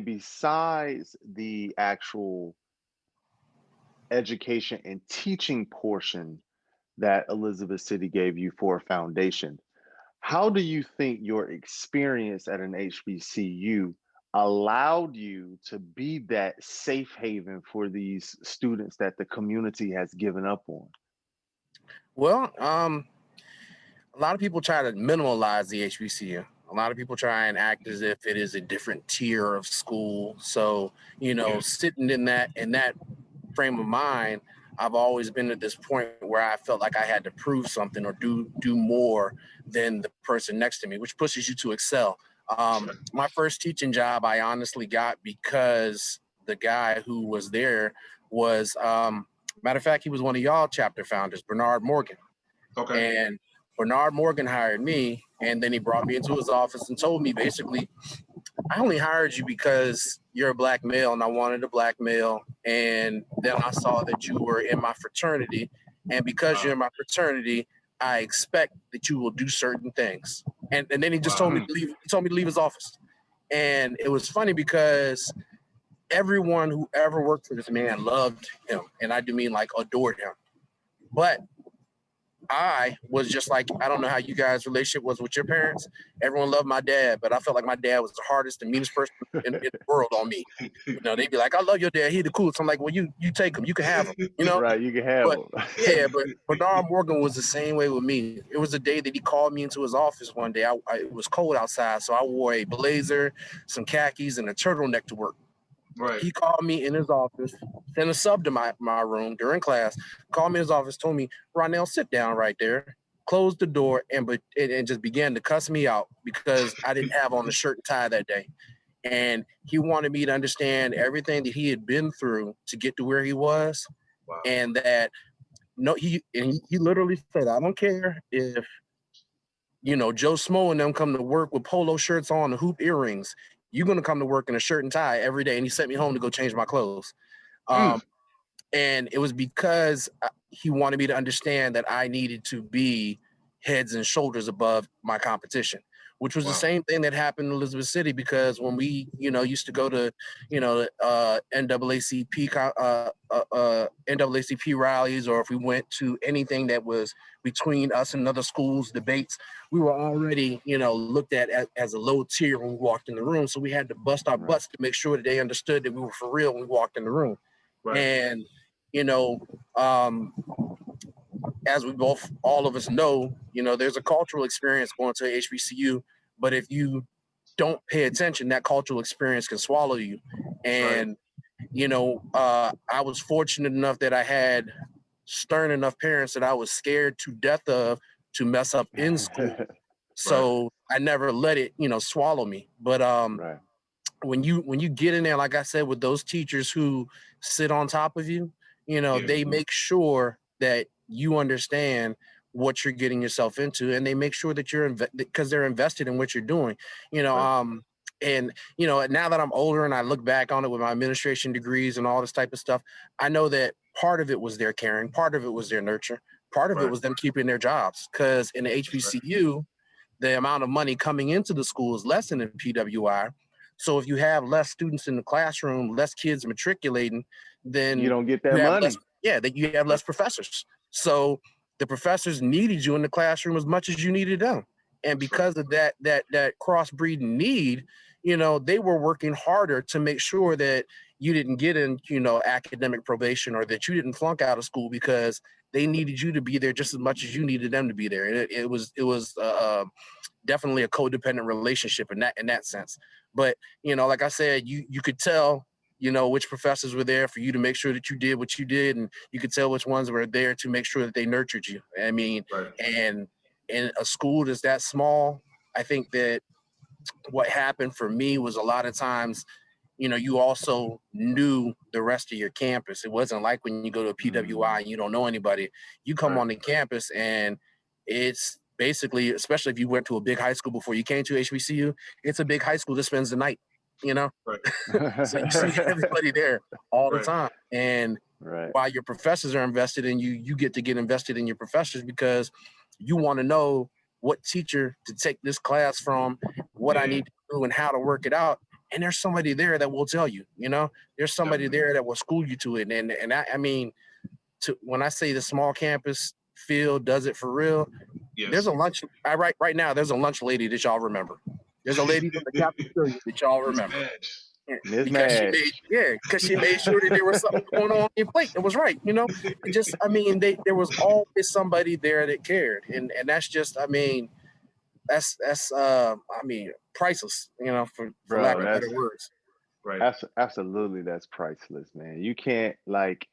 besides the actual education and teaching portion that Elizabeth City gave you for a foundation, how do you think your experience at an HBCU allowed you to be that safe haven for these students that the community has given up on?
Well, a lot of people try to minimalize the HBCU. A lot of people try and act as if it is a different tier of school. So, sitting in that frame of mind, I've always been at this point where I felt like I had to prove something or do more than the person next to me, which pushes you to excel. My first teaching job, I honestly got because the guy who was there was, matter of fact, he was one of y'all chapter founders, Bernard Morgan.
Okay.
And Bernard Morgan hired me, and then he brought me into his office and told me basically, I only hired you because you're a black male and I wanted a black male. And then I saw that you were in my fraternity. And because you're in my fraternity, I expect that you will do certain things. And then he just told me to leave. He told me to leave his office. And it was funny because everyone who ever worked for this man loved him, and I do mean like adored him. But I was just like, I don't know how you guys' relationship was with your parents. Everyone loved my dad, but I felt like my dad was the hardest and meanest person in the world on me. You know, they'd be like, I love your dad. He the coolest. I'm like, well, you take him. You can have him, you know?
Right, you can have
But
them.
yeah, but Bernard Morgan was the same way with me. It was the day that he called me into his office one day. It was cold outside, so I wore a blazer, some khakis, and a turtleneck to work.
Right.
He called me in his office, sent a sub to my room during class, called me in his office, told me, Ronel, sit down right there, closed the door, and just began to cuss me out because I didn't have on the shirt and tie that day. And he wanted me to understand everything that he had been through to get to where he was.
Wow.
And that he literally said, I don't care if, you know, Joe Smo and them come to work with polo shirts on and hoop earrings. You're going to come to work in a shirt and tie every day. And he sent me home to go change my clothes. And it was because he wanted me to understand that I needed to be heads and shoulders above my competition, which was the same thing that happened in Elizabeth City, because when we, you know, used to go to, you know, NAACP rallies, or if we went to anything that was between us and other schools, debates, we were already, you know, looked at as a low tier when we walked in the room. So we had to bust our butts to make sure that they understood that we were for real when we walked in the room. Right. And, you know, as we both, all of us know, you know, there's a cultural experience going to HBCU, but if you don't pay attention, that cultural experience can swallow you. And, you know, I was fortunate enough that I had stern enough parents that I was scared to death of to mess up in school. So I never let it, you know, swallow me. But when you get in there, like I said, with those teachers who sit on top of you, you know, they make sure that you understand what you're getting yourself into, and they make sure that you're because they're invested in what you're doing, you know. And, you know, now that I'm older and I look back on it with my administration degrees and all this type of stuff, I know that part of it was their caring, part of it was their nurture, part of it was them keeping their jobs. Because in the HBCU, the amount of money coming into the school is less than in PWI. So if you have less students in the classroom, less kids matriculating, then
you don't get that money.
That you have less professors. So the professors needed you in the classroom as much as you needed them. And because of that crossbreeding need, you know, they were working harder to make sure that you didn't get in, you know, academic probation, or that you didn't flunk out of school, because they needed you to be there just as much as you needed them to be there. And it was definitely a codependent relationship in that sense. But, you know, like I said, you could tell, you know, which professors were there for you to make sure that you did what you did, and you could tell which ones were there to make sure that they nurtured you. I mean, and in a school that's that small, I think that what happened for me was a lot of times, you know, you also knew the rest of your campus. It wasn't like when you go to a PWI and you don't know anybody. You come on the campus and it's basically, especially if you went to a big high school before you came to HBCU, it's a big high school that spends the night, you know? So you see everybody there all the time. And while your professors are invested in you, you get to get invested in your professors, because you want to know what teacher to take this class from, what I need to do, and how to work it out. And there's somebody there that will tell you, you know, there's somebody there that will school you to it. And I mean, when I say the small campus feel does it for real, there's a lunch. Right now, there's a lunch lady that y'all remember. There's a lady from the cafeteria that y'all remember. Because she made sure that there was something going on your plate that was right, you know. There was always somebody there that cared, and that's just, I mean, that's priceless, you know, for lack of better words.
Absolutely, that's priceless, man. You can't, like,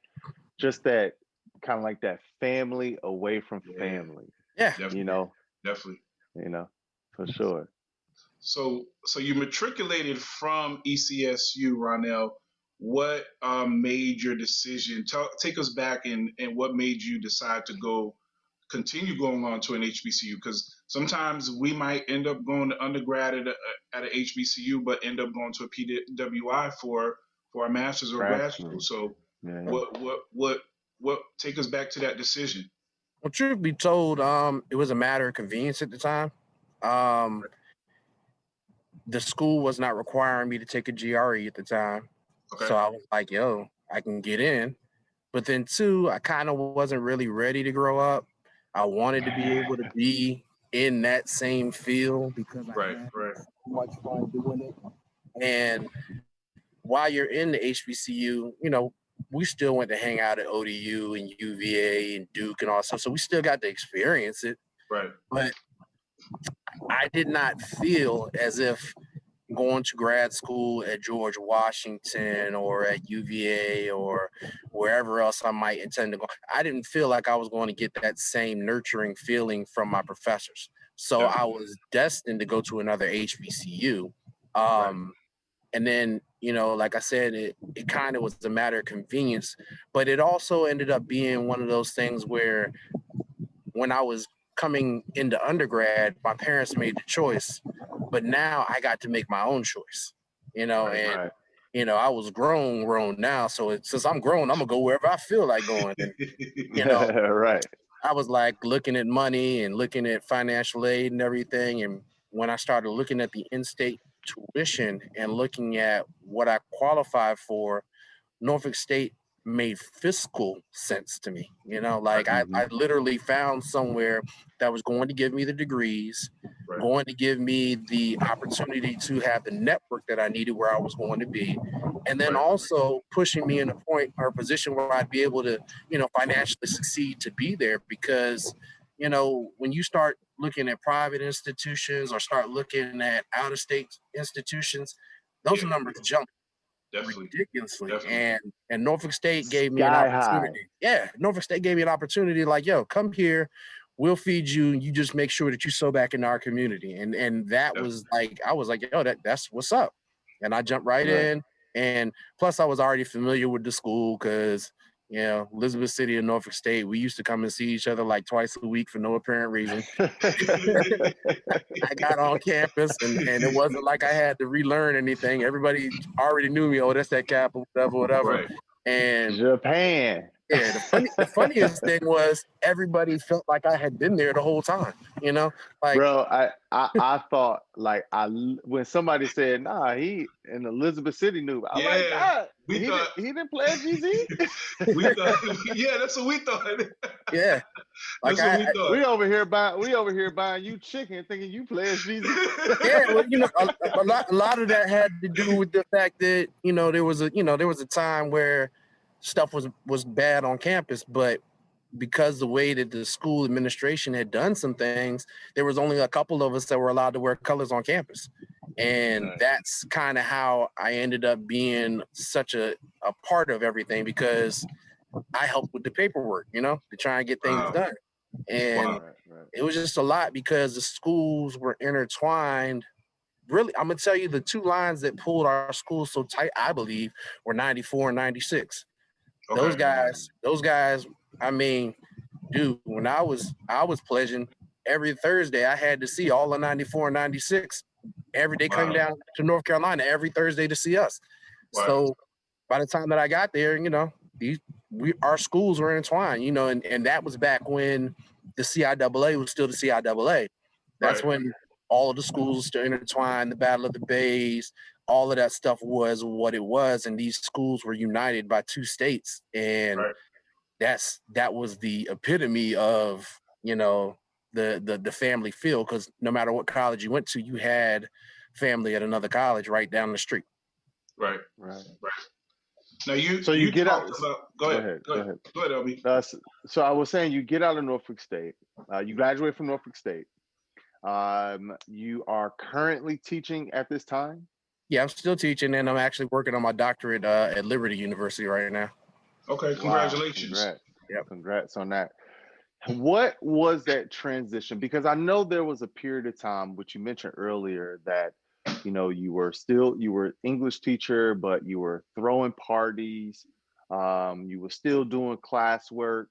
just that kind of like that family away from family.
Definitely.
You know,
definitely,
you know, for sure.
So you matriculated from ECSU, Ronel. What made your decision? Take us back and what made you decide to continue going on to an HBCU? Because sometimes we might end up going to undergrad at a HBCU, but end up going to a PWI for our master's or grad school. So what take us back to that decision?
Well, truth be told, it was a matter of convenience at the time. The school was not requiring me to take a GRE at the time.
Okay.
So I was like, yo, I can get in. But then two, I kind of wasn't really ready to grow up. I wanted to be able to be in that same field because I
Right.
had
Right.
so much fun doing it. And while you're in the HBCU, you know, we still went to hang out at ODU and UVA and Duke and all that stuff. So we still got to experience it.
Right.
But I did not feel as if going to grad school at George Washington or at UVA or wherever else I might intend to go, I didn't feel like I was going to get that same nurturing feeling from my professors. So I was destined to go to another HBCU. And then, you know, like I said, it kind of was a matter of convenience, but it also ended up being one of those things where when I was coming into undergrad, my parents made the choice, but now I got to make my own choice, you know, and, you know, I was grown now. So since I'm grown, I'm gonna go wherever I feel like going. And, you know,
Right.
I was like looking at money and looking at financial aid and everything. And when I started looking at the in-state tuition and looking at what I qualified for, Norfolk State made fiscal sense to me. You know, like I literally found somewhere that was going to give me the degrees, going to give me the opportunity to have the network that I needed where I was going to be, and then also pushing me in a point or a position where I'd be able to, you know, financially succeed to be there. Because, you know, when you start looking at private institutions or start looking at out-of-state institutions, those numbers jump ridiculously. And Norfolk State gave me an opportunity. Yeah, Norfolk State gave me an opportunity like, yo, come here, we'll feed you, and you just make sure that you sow back into our community. And that was like, I was like, yo, that's what's up. And I jumped right in. And plus I was already familiar with the school because, you know, Elizabeth City and Norfolk State, we used to come and see each other like twice a week for no apparent reason. I got on campus and it wasn't like I had to relearn anything. Everybody already knew me. Oh, that's that cap or whatever. And
Japan.
Yeah, the funniest thing was everybody felt like I had been there the whole time, you know? Like,
bro, I thought like when somebody said, nah, he in Elizabeth City knew. I'm like, God, he didn't play at GZ.
We thought, yeah, that's what we thought.
Yeah. Like
that's what we thought.
We over here buying you chicken, thinking you play at GZ.
Yeah, well, you know, a lot of that had to do with the fact that, you know, there was a time where stuff was bad on campus, but because the way that the school administration had done some things, there was only a couple of us that were allowed to wear colors on campus. And that's kind of how I ended up being such a part of everything, because I helped with the paperwork, you know, to try and get things done. And it was just a lot because the schools were intertwined. Really, I'm going to tell you, the two lines that pulled our schools so tight, I believe, were 94 and 96. Those guys, I mean, dude, when I was pledging, every Thursday I had to see all the 94 and 96. Every day coming down to North Carolina every Thursday to see us. So by the time that I got there, you know, our schools were intertwined, you know, and that was back when the CIAA was still the CIAA. That's when all of the schools were still intertwined, the Battle of the Bays, all of that stuff was what it was, and these schools were united by two states, and that was the epitome of, you know, the family feel, because no matter what college you went to, you had family at another college right down the street.
Right. Now
you get out.
Go ahead, LB.
So I was saying, you get out of Norfolk State. You graduate from Norfolk State. You are currently teaching at this time?
Yeah, I'm still teaching, and I'm actually working on my doctorate at Liberty University right now.
Okay, congratulations.
Wow, congrats on that. What was that transition? Because I know there was a period of time, which you mentioned earlier, that, you know, you were English teacher, but you were throwing parties. You were still doing classwork.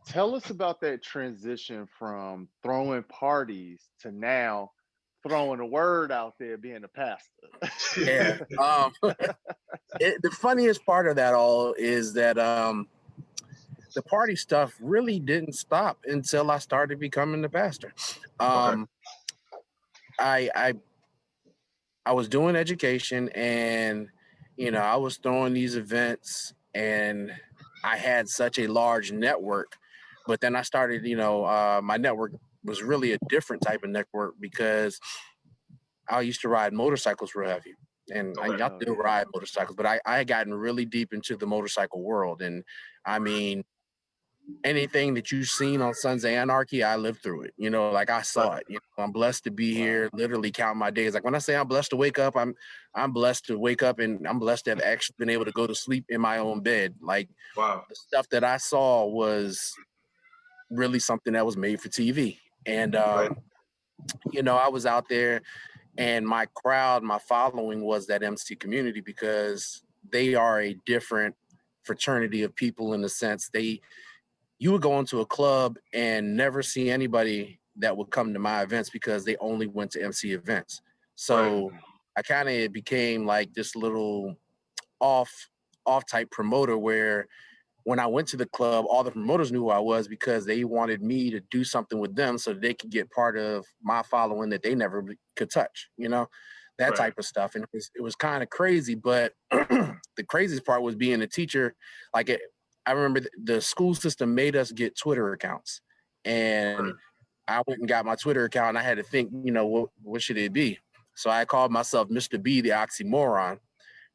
Tell us about that transition from throwing parties to now throwing a word out there, being a pastor.
Yeah. The funniest part of that all is that the party stuff really didn't stop until I started becoming the pastor. I was doing education, and I was throwing these events and I had such a large network, but then I started, my network was really a different type of network because I used to ride motorcycles real heavy. And I still ride motorcycles, but I had gotten really deep into the motorcycle world. And I mean, anything that you've seen on Sons of Anarchy, I lived through it. Like I saw it. I'm blessed to be here, literally counting my days. Like when I say I'm blessed to wake up, I'm blessed to wake up, and I'm blessed to have actually been able to go to sleep in my own bed. Like the stuff that I saw was really something that was made for TV. And I was out there, and my crowd, my following was that MC community, because they are a different fraternity of people in the sense you would go into a club and never see anybody that would come to my events because they only went to MC events. So I kind of became like this little off type promoter where when I went to the club, all the promoters knew who I was because they wanted me to do something with them so they could get part of my following that they never could touch, that type of stuff. And it was kind of crazy, but the craziest part was being a teacher. I remember the school system made us get Twitter accounts, and I went and got my Twitter account, and I had to think, what should it be? So I called myself Mr. B, the oxymoron,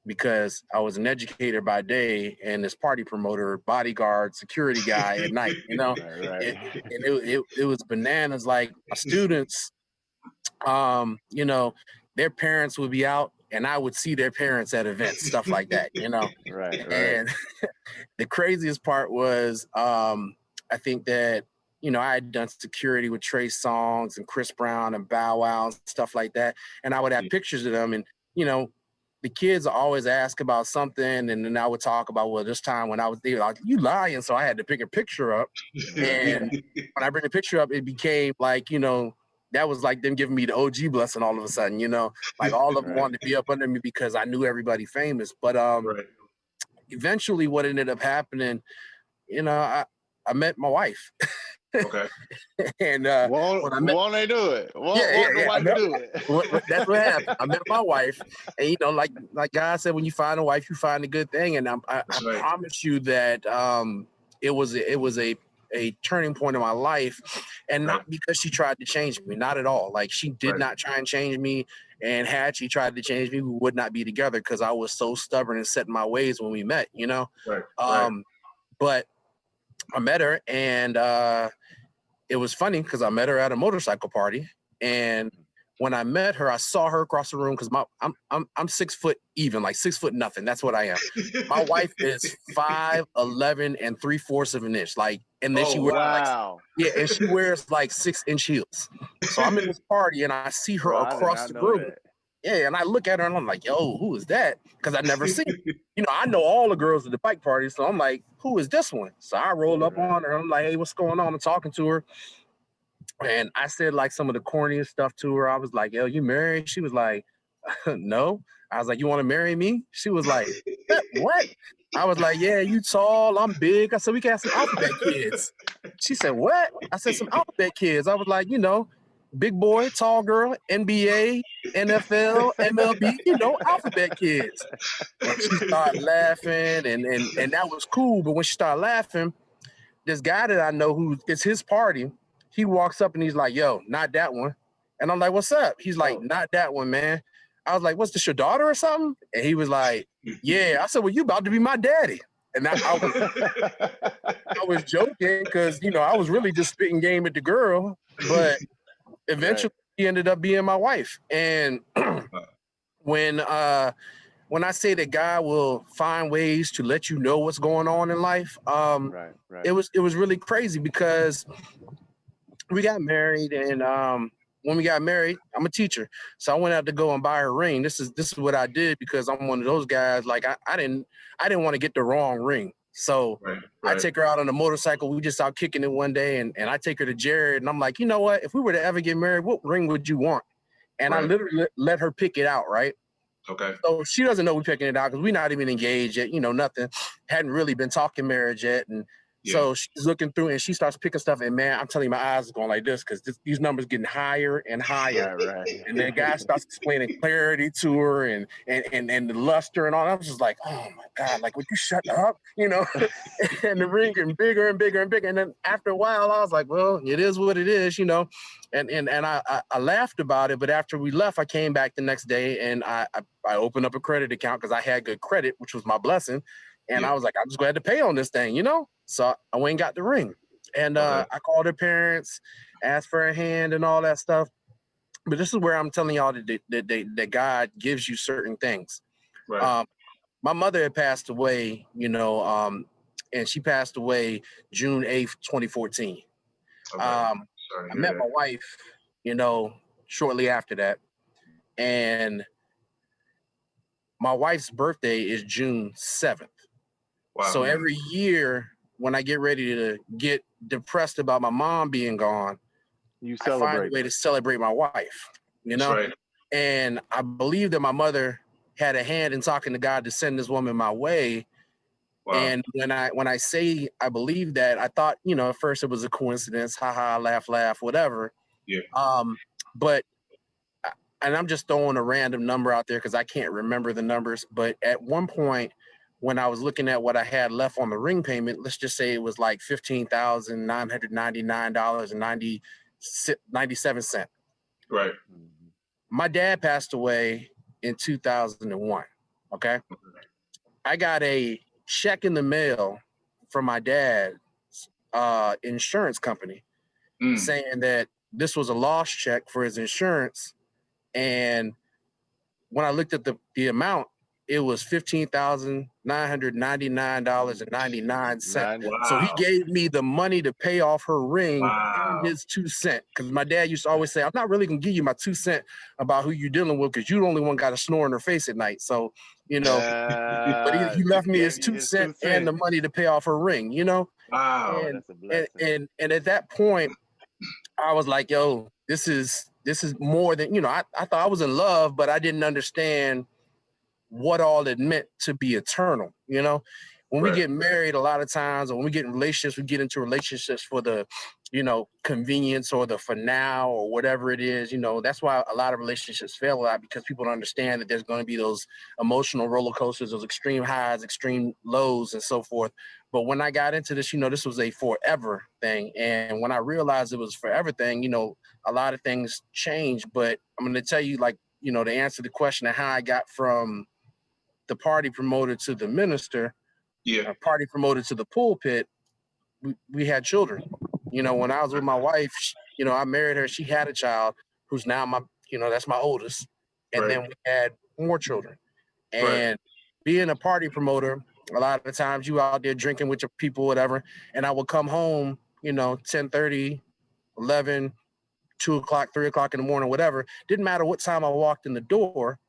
because I was an educator by day and this party promoter, bodyguard, security guy at night. It was bananas. Like my students, their parents would be out and I would see their parents at events, stuff like that, And the craziest part was, I think that, I had done security with Trey Songz and Chris Brown and Bow Wow and stuff like that. And I would have pictures of them, and, the kids always ask about something, and then I would talk about, well, this time when I was there, like, you lying. So I had to pick a picture up. And when I bring the picture up, it became like, that was like them giving me the OG blessing all of a sudden, like all of them wanted to be up under me because I knew everybody famous. But eventually what ended up happening, I met my wife.
Okay.
And
won't they do it? Won't the wife do it?
That's what happened. I met my wife, and like God said, when you find a wife, you find a good thing. And I promise you that it was a turning point in my life, and not because she tried to change me, not at all. Like she did not try and change me, and had she tried to change me, we would not be together because I was so stubborn and set in my ways when we met. But I met her, and it was funny because I met her at a motorcycle party, and when I met her, I saw her across the room because I'm 6 foot even, like 6 foot nothing. That's what I am. My wife is 5'11" and 3/4 of an inch, like, and then she wears and she wears like 6-inch heels. So I'm in this party and I see her across the room. Yeah, and I look at her and I'm like, yo, who is that? Because I never seen her. I know all the girls at the bike party, so I'm like, who is this one? So I rolled up on her. I'm like, hey, what's going on? I'm talking to her. And I said like some of the corniest stuff to her. I was like, yo, you married? She was like, no. I was like, you want to marry me? She was like, what? I was like, yeah, you tall, I'm big. I said, we can have some alphabet kids. She said, what? I said, some alphabet kids. I was like, big boy, tall girl, NBA, NFL, MLB, alphabet kids. And she started laughing, and that was cool. But when she started laughing, this guy that I know who it's his party, he walks up and he's like, yo, not that one. And I'm like, what's up? He's like, not that one, man. I was like, what's this, your daughter or something? And he was like, yeah. I said, well, you about to be my daddy. And I was joking because, I was really just spitting game at the girl. But eventually she ended up being my wife. And when I say that God will find ways to let you know what's going on in life, it was really crazy because we got married, and when we got married, I'm a teacher, so I went out to go and buy her ring. This is what I did because I'm one of those guys. Like I didn't want to get the wrong ring, so I take her out on a motorcycle. We just out kicking it one day, and I take her to Jared, and I'm like, you know what? If we were to ever get married, what ring would you want? And I literally let her pick it out, right?
Okay.
So she doesn't know we're picking it out because we're not even engaged yet, nothing. Hadn't really been talking marriage yet. And So she's looking through and she starts picking stuff. And man, I'm telling you, my eyes are going like this because these numbers getting higher and higher.
Right.
And the guy starts explaining clarity to her and the luster and all. I was just like, oh my God, like, would you shut up? You know, and the ring getting bigger and bigger and bigger. And then after a while, I was like, well, it is what it is, you know. And I laughed about it. But after we left, I came back the next day and I opened up a credit account because I had good credit, which was my blessing. And I was like, I'm just glad to pay on this thing, you know? So I went and got the ring. And I called her parents, asked for a hand and all that stuff. But this is where I'm telling y'all that God gives you certain things.
Right.
My mother had passed away, you know, and she passed away June 8th, 2014. I met my wife, you know, shortly after that. And my wife's birthday is June 7th. Wow. So every year when I get ready to get depressed about my mom being gone, I find a way to celebrate my wife, you know? Right. And I believe that my mother had a hand in talking to God to send this woman my way. Wow. And when I say I believe that, I thought, you know, at first it was a coincidence, haha, laugh, whatever. Yeah. But and I'm just throwing a random number out there because I can't remember the numbers. But at one point, when I was looking at what I had left on the ring payment, let's just say it was like $15,999.97. Right. My dad passed away in 2001. Okay. I got a check in the mail from my dad's insurance company saying that this was a lost check for his insurance. And when I looked at the amount, it was $15,999.99. Wow. So he gave me the money to pay off her ring and his 2 cents. Because my dad used to always say, I'm not really going to give you my 2 cents about who you're dealing with because you're the only one got to snore in her face at night. So, you know, but he left me his 2 cents and the money to pay off her ring, you know? Wow. That's a blessing. And at that point, I was like, yo, this is more than, you know, I thought I was in love, but I didn't understand what all it meant to be eternal. You know, when we get married, a lot of times, or when we get in relationships, we get into relationships for the, you know, convenience or the for now or whatever it is. You know, that's why a lot of relationships fail a lot, because people don't understand that there's going to be those emotional roller coasters, those extreme highs, extreme lows, and so forth. But when I got into this, you know, this was a forever thing. And when I realized it was forever thing, you know, a lot of things changed. But I'm going to tell you, like, you know, to answer the question of how I got from the party promoter to the minister, party promoter to the pulpit, we had children. You know, when I was with my wife, you know, I married her, she had a child who's now my, you know, that's my oldest. And then we had more children. And being a party promoter, a lot of the times you out there drinking with your people, whatever. And I would come home, you know, 10:30, 11, 2 o'clock, 3 o'clock in the morning, whatever. Didn't matter what time I walked in the door.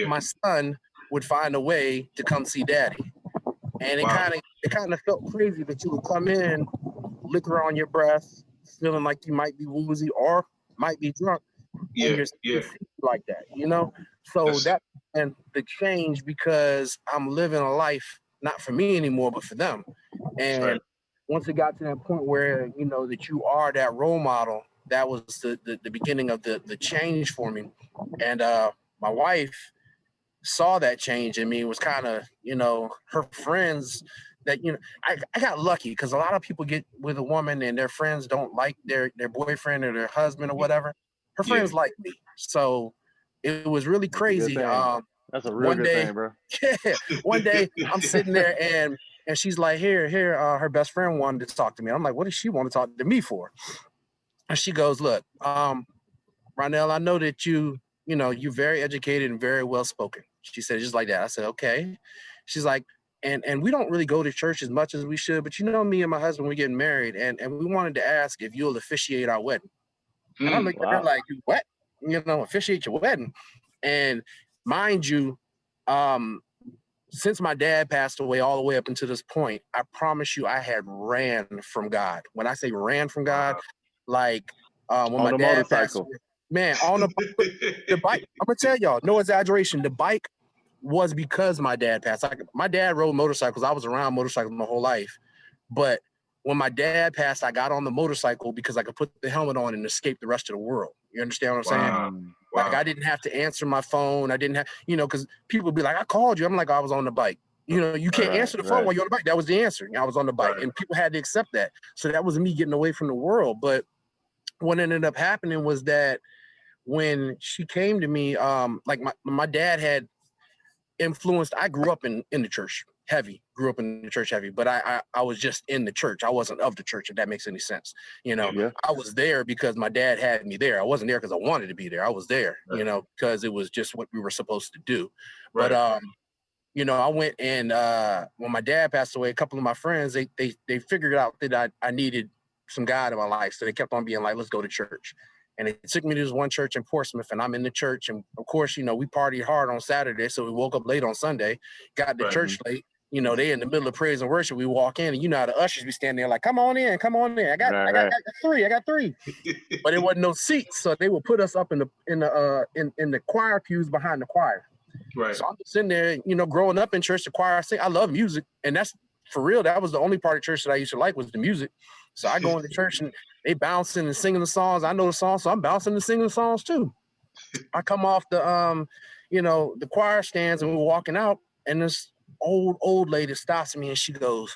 My son would find a way to come see daddy. And it kind of felt crazy that you would come in, liquor on your breath, feeling like you might be woozy or might be drunk. And you're like that, you know? So that and the change, because I'm living a life not for me anymore, but for them. And once it got to that point where, you know, that you are that role model, that was the beginning of the change for me. And my wife saw that change in me. It was kind of, you know, her friends that, you know, I got lucky because a lot of people get with a woman and their friends don't like their boyfriend or their husband or whatever. Her friends like me. So it was really crazy.
That's a real good thing, bro.
Yeah. One day I'm sitting there and she's like, here, her best friend wanted to talk to me. I'm like, what does she want to talk to me for? And she goes, look, Ronel, I know that you know, you're very educated and very well spoken. She said, just like that. I said, okay. She's like, and we don't really go to church as much as we should, but you know, me and my husband, we're getting married, and we wanted to ask if you'll officiate our wedding. And I looked at her like, what? You know, officiate your wedding. And mind you, since my dad passed away all the way up until this point, I promise you I had ran from God. When I say ran from God, like when my dad passed away, man, on the bike, I'm gonna tell y'all, no exaggeration, the bike was because my dad passed. Like, my dad rode motorcycles. I was around motorcycles my whole life. But when my dad passed, I got on the motorcycle because I could put the helmet on and escape the rest of the world. You understand what I'm saying? Like, I didn't have to answer my phone. I didn't have, because people would be like, I called you. I'm like, I was on the bike. You can't answer the phone while you're on the bike. That was the answer. I was on the bike, and people had to accept that. So that was me getting away from the world. But what ended up happening was that when she came to me, like my dad had influenced. I grew up in the church heavy, but I was just in the church. I wasn't of the church, if that makes any sense. I was there because my dad had me there. I wasn't there because I wanted to be there. I was there, because it was just what we were supposed to do. Right. But I went and when my dad passed away, a couple of my friends, they figured out that I needed some God in my life. So they kept on being like, let's go to church. And it took me to this one church in Portsmouth, and I'm in the church. And of course, we partied hard on Saturday. So we woke up late on Sunday, got to church late. They in the middle of praise and worship. We walk in, and how the ushers be standing there like, come on in. I got three. But it wasn't no seats. So they would put us up in the choir pews behind the choir. Right. So I'm just sitting there, growing up in church, the choir, I love music. And that's for real. That was the only part of church that I used to like was the music. So I go into church and they bouncing and singing the songs. I know the songs, so I'm bouncing and singing the songs too. I come off the, the choir stands, and we're walking out, and this old lady stops me and she goes,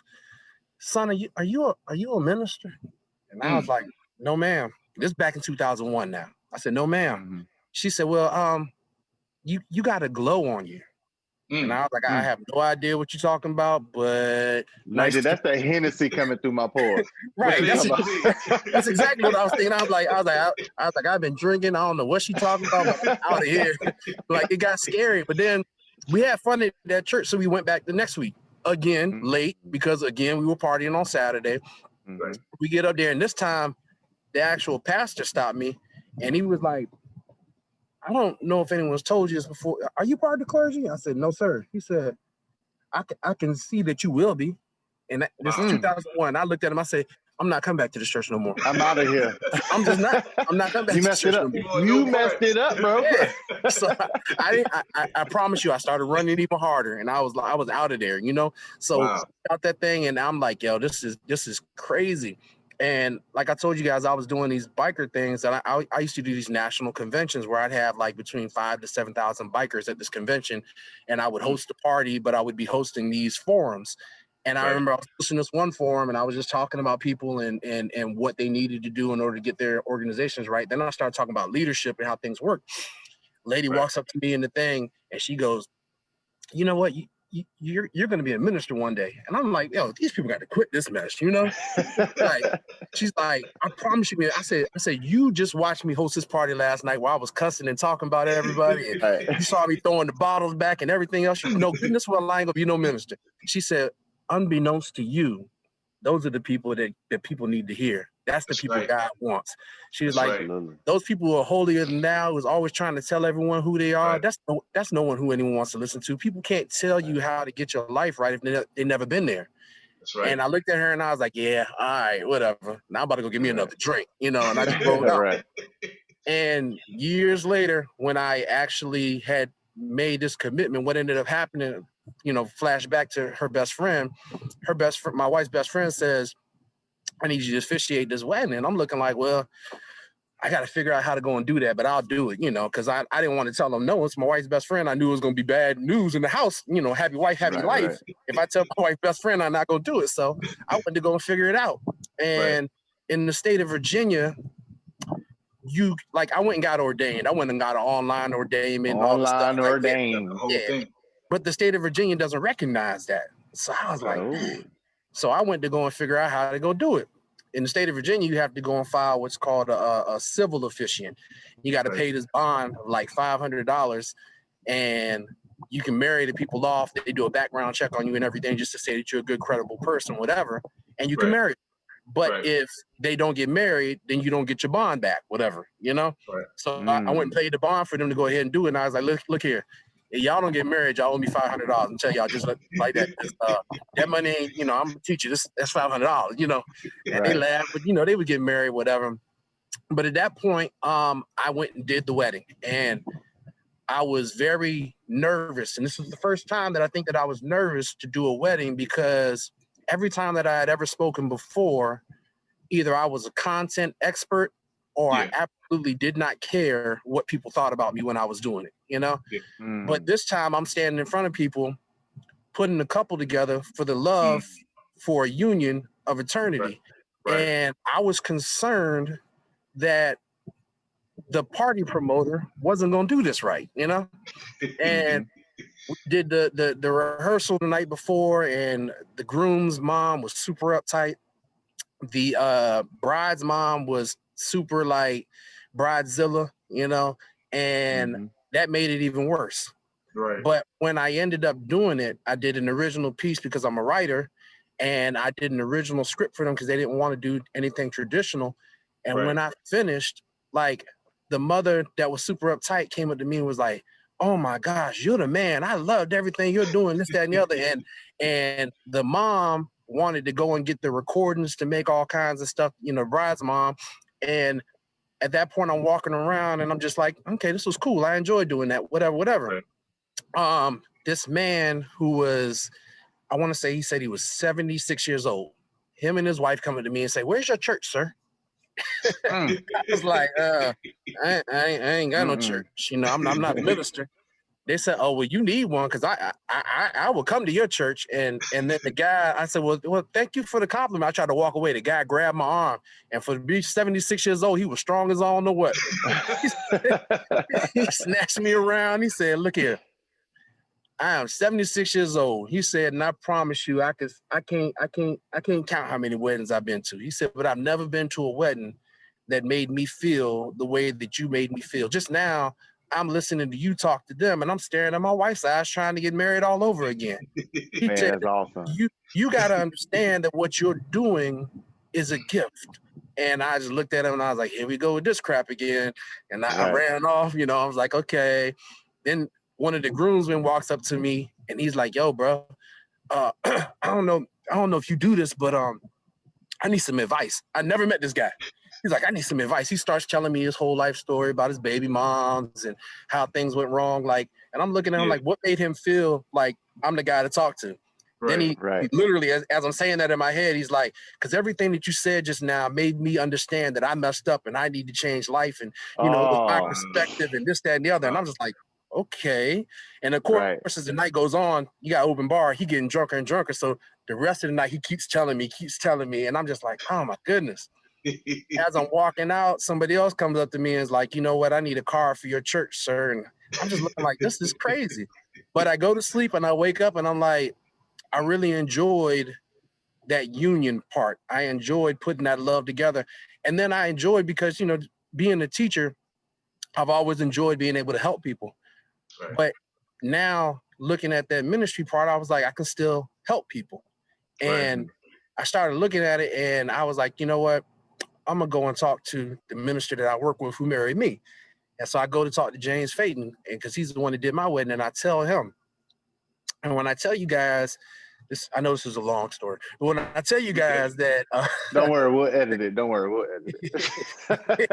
"Son, are you a minister?" And I was like, "No, ma'am." This is back in 2001 now. I said, "No, ma'am." Mm-hmm. She said, "Well, you got a glow on you." And I was like, I have no idea what you're talking about, but
that's the Hennessy coming through my pores.
Right. That's exactly what I was thinking. I was like, I've been drinking. I don't know what she's talking about, but I'm out of here. Like, it got scary. But then we had fun at that church, so we went back the next week again, late, because again we were partying on Saturday. Right. We get up there, and this time the actual pastor stopped me, and he was like, "I don't know if anyone's told you this before. Are you part of the clergy?" I said, "No, sir." He said, I can see that you will be. And this is 2001. I looked at him. I said, "I'm not coming back to this church no more.
I'm out of here.
I'm just not. I'm not coming back to this church no more."
You messed it up, bro.
Yeah. So I promise you, I started running even harder, and I was out of there, So out that thing, and I'm like, yo, this is crazy. And like I told you guys, I was doing these biker things, and I used to do these national conventions where I'd have like between 5,000 to 7,000 bikers at this convention, and I would host a party, but I would be hosting these forums. And I remember I was hosting this one forum, and I was just talking about people and what they needed to do in order to get their organizations right. Then I started talking about leadership and how things work. Lady walks up to me in the thing, and she goes, "You know what? You're going to be a minister one day." And I'm like, yo, these people got to quit this mess, Like, she's like, "I promise you, man." I said, "You just watched me host this party last night where I was cussing and talking about everybody. And you saw me throwing the bottles back and everything else. Goodness well, I ain't going to be no minister." She said, "Unbeknownst to you, those are the people that people need to hear. That's the people God wants." She was like, "Those people who are holier than thou, who's always trying to tell everyone who they are, that's no one who anyone wants to listen to. People can't tell you how to get your life right if they've never been there." That's right. And I looked at her and I was like, "Yeah, all right, whatever. Now I'm about to go get me another drink, and I just rolled out." Right. And years later, when I actually had made this commitment, what ended up happening, flashback to her best friend, my wife's best friend says, "I need you to officiate this wedding." And I'm looking like, well, I got to figure out how to go and do that, but I'll do it, because I didn't want to tell them no. It's my wife's best friend. I knew it was going to be bad news in the house, happy wife, happy life. Right. If I tell my wife's best friend, I'm not going to do it. So I went to go and figure it out. And in the state of Virginia, I went and got ordained. I went and got an online ordainment.
Online ordained.
But the state of Virginia doesn't recognize that. So I was like, So I went to go and figure out how to go do it. In the state of Virginia, you have to go and file what's called a civil officiant. You got to pay this bond of like $500, and you can marry the people off. They do a background check on you and everything just to say that you're a good, credible person, whatever, and you can marry them. But if they don't get married, then you don't get your bond back, whatever, Right. So I went and paid the bond for them to go ahead and do it. And I was like, look here. If y'all don't get married, y'all owe me $500. I'm telling y'all just like that. That money ain't, I'm a teacher. That's $500, And they laughed, but they would get married, whatever. But at that point, I went and did the wedding, and I was very nervous. And this was the first time that I think that I was nervous to do a wedding because every time that I had ever spoken before, either I was a content expert or I absolutely did not care what people thought about me when I was doing it, you know? But this time I'm standing in front of people, putting a couple together for the love for a union of eternity. Right. And I was concerned that the party promoter wasn't going to do this right, you know? And we did the rehearsal the night before, and the groom's mom was super uptight. The bride's mom was super like bridezilla, you know, and that made it even worse. Right. But when I ended up doing it, I did an original piece because I'm a writer, and I did an original script for them because they didn't want to do anything traditional. And when I finished, like, the mother that was super uptight came up to me and was like, "Oh my gosh, you're the man. I loved everything you're doing, this, that, and the other." And the mom wanted to go and get the recordings to make all kinds of stuff, you know, bride's mom. And at that point, I'm walking around and I'm just like, okay, this was cool. I enjoyed doing that, whatever. Right. This man who was, I want to say, he said he was 76 years old. Him and his wife come up to me and say, "Where's your church, sir?" I was like, I ain't got no church. You know, I'm not a minister. They said, "Oh, well, you need one because I will come to your church." And then the guy, I said, well, thank you for the compliment. I tried to walk away. The guy grabbed my arm, and for to be 76 years old, he was strong as I don't know what. He snatched me around. He said, "Look here, I am 76 years old." He said, "And I promise you, I can't count how many weddings I've been to." He said, "But I've never been to a wedding that made me feel the way that you made me feel. Just now, I'm listening to you talk to them, and I'm staring at my wife's eyes trying to get married all over again." He said,
that's awesome.
You got to understand that what you're doing is a gift. And I just looked at him and I was like, here we go with this crap again. And I ran off, you know. I was like, okay. Then one of the groomsmen walks up to me and he's like, "Yo, bro, I don't know if you do this, but I need some advice." I never met this guy. He's like, "I need some advice." He starts telling me his whole life story about his baby moms and how things went wrong. Like, and I'm looking at him like, what made him feel like I'm the guy to talk to? Right, then he literally, as I'm saying that in my head, he's like, "Because everything that you said just now made me understand that I messed up and I need to change life. And, you know, it was my perspective and this, that, and the other." And I'm just like, okay. And of course, as the night goes on, you got open bar, he getting drunker and drunker. So the rest of the night, he keeps telling me. And I'm just like, oh my goodness. As I'm walking out, somebody else comes up to me and is like, "You know what? I need a car for your church, sir." And I'm just looking like, this is crazy. But I go to sleep and I wake up and I'm like, I really enjoyed that union part. I enjoyed putting that love together. And then I enjoyed because, you know, being a teacher, I've always enjoyed being able to help people. Right. But now looking at that ministry part, I was like, I can still help people. And I started looking at it and I was like, you know what? I'm going to go and talk to the minister that I work with who married me. And so I go to talk to James Payton, and because he's the one that did my wedding, and I tell him. And when I tell you guys, I know this is a long story, but when I tell you guys that...
Don't worry, we'll edit it. Don't worry, we'll edit it.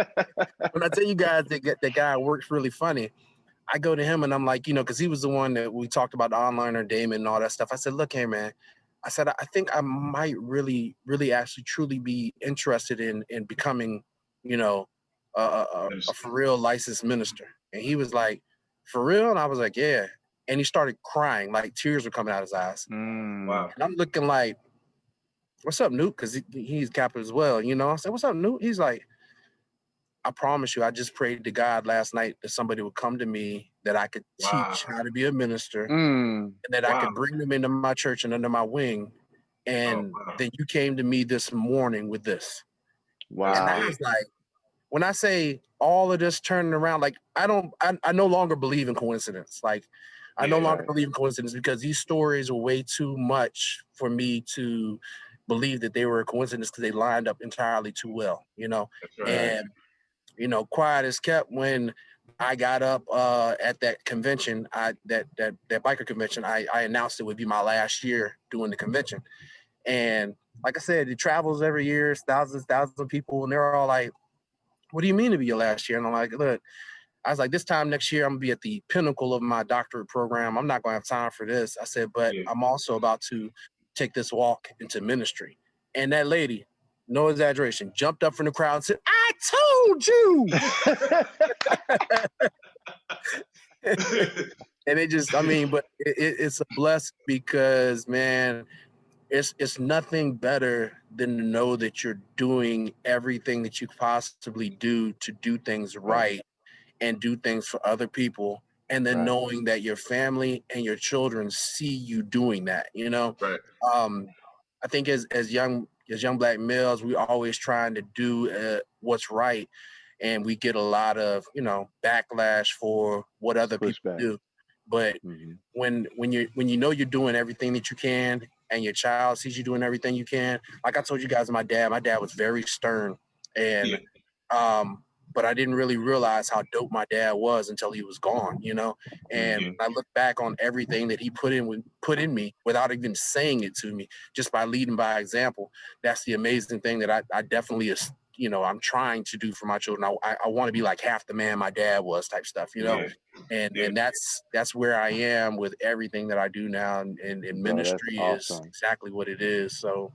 When I tell you guys that the guy works really funny, I go to him and I'm like, you know, because he was the one that we talked about the online ordainment and all that stuff. I said, "Look here, man." I said, "I think I might really, really actually truly be interested in becoming, you know, a for real licensed minister." And he was like, "For real?" And I was like, "Yeah." And he started crying, like tears were coming out of his eyes. Wow. And I'm looking like, "What's up, Newt?" Because he's Catholic as well, you know. I said, "What's up, Newt?" He's like, "I promise you, I just prayed to God last night that somebody would come to me that I could teach how to be a minister and that I could bring them into my church and under my wing. And then you came to me this morning with this." Wow. And I was like, when I say all of this turning around, like, I no longer believe in coincidence. Like, I no longer believe in coincidence because these stories are way too much for me to believe that they were a coincidence because they lined up entirely too well, you know? Right. And, you know, quiet as kept when I got up at that convention, that biker convention, I announced it would be my last year doing the convention. And like I said, it travels every year, it's thousands of people, and they're all like, "What do you mean to be your last year?" And I'm like, look, I was like, this time next year, I'm gonna be at the pinnacle of my doctorate program. I'm not gonna have time for this. I said, but I'm also about to take this walk into ministry. And that lady, no exaggeration, jumped up from the crowd and said, I told you. And it just, I mean, but it's a blessing because, man, it's nothing better than to know that you're doing everything that you possibly do to do things right and do things for other people. And then knowing that your family and your children see you doing that, you know?
Right.
I think as young Black males, we always trying to do what's right. And we get a lot of, you know, backlash for what other people do. But when you know you're doing everything that you can and your child sees you doing everything you can, like I told you guys, my dad was very stern, and but I didn't really realize how dope my dad was until he was gone, you know. And I look back on everything that he put in me without even saying it to me, just by leading by example. That's the amazing thing that I definitely, you know, I'm trying to do for my children. I want to be like half the man my dad was, type stuff, you know. And that's where I am with everything that I do now, and ministry is exactly what it is. So,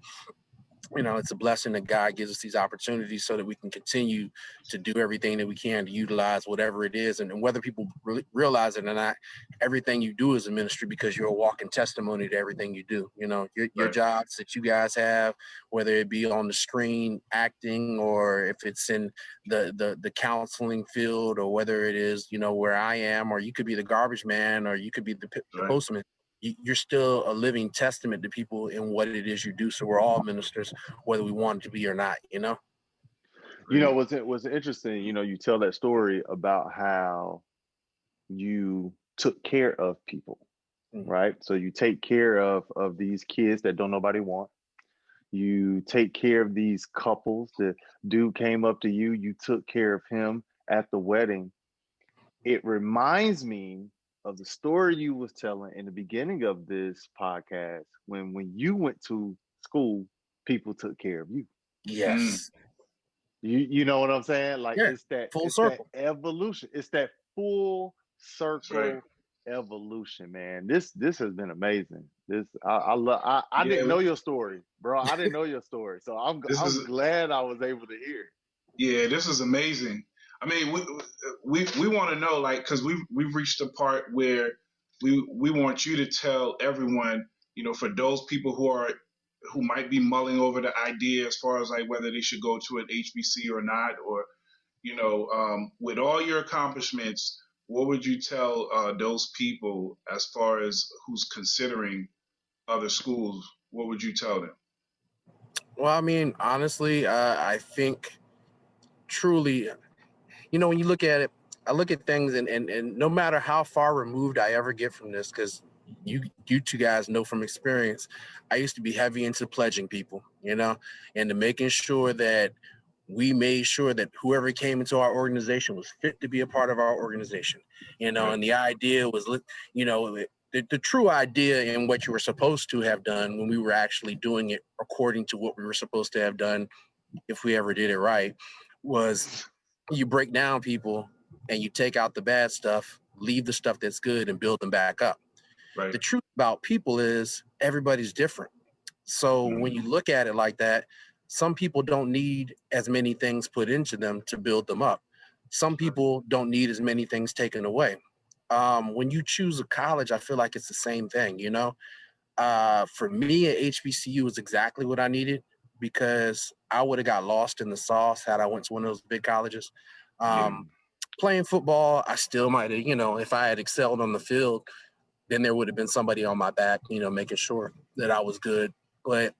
you know, it's a blessing that God gives us these opportunities so that we can continue to do everything that we can to utilize whatever it is. And whether people realize it or not, everything you do is a ministry because you're a walking testimony to everything you do. You know, your jobs that you guys have, whether it be on the screen acting or if it's in the counseling field, or whether it is, you know, where I am, or you could be the garbage man, or you could be the postman. You're still a living testament to people in what it is you do. So we're all ministers, whether we want to be or not, you know?
You know, what's interesting, you know, you tell that story about how you took care of people, right? So you take care of these kids that don't nobody want. You take care of these couples. The dude came up to you, you took care of him at the wedding. It reminds me of the story you was telling in the beginning of this podcast, when you went to school, people took care of you.
Yes.
You know what I'm saying? Like
Yeah,
it's that
circle.
that evolution. It's that full circle evolution, man. This has been amazing. This I love. I didn't know your story, bro. I didn't know your story, so I'm glad I was able to hear it.
Yeah, this is amazing. I mean, we want to know, like, because we've reached a part where we want you to tell everyone, you know, for those people who might be mulling over the idea as far as like whether they should go to an HBC or not, or, you know, with all your accomplishments, what would you tell those people as far as who's considering other schools? What would you tell them?
Well, I mean, honestly, I think truly, you know, when you look at it, I look at things and no matter how far removed I ever get from this, because you two guys know from experience, I used to be heavy into pledging people, you know, and to making sure that we made sure that whoever came into our organization was fit to be a part of our organization, you know, and the idea was, you know, the true idea and what you were supposed to have done when we were actually doing it according to what we were supposed to have done, if we ever did it right, was you break down people and you take out the bad stuff, leave the stuff that's good and build them back up. The truth about people is everybody's different. So when you look at it like that, some people don't need as many things put into them to build them up. Some people don't need as many things taken away. When you choose a college, I feel like it's the same thing, you know? For me, at HBCU was exactly what I needed, because I would have got lost in the sauce had I went to one of those big colleges. Playing football, I still might have, you know, if I had excelled on the field, then there would have been somebody on my back, you know, making sure that I was good. But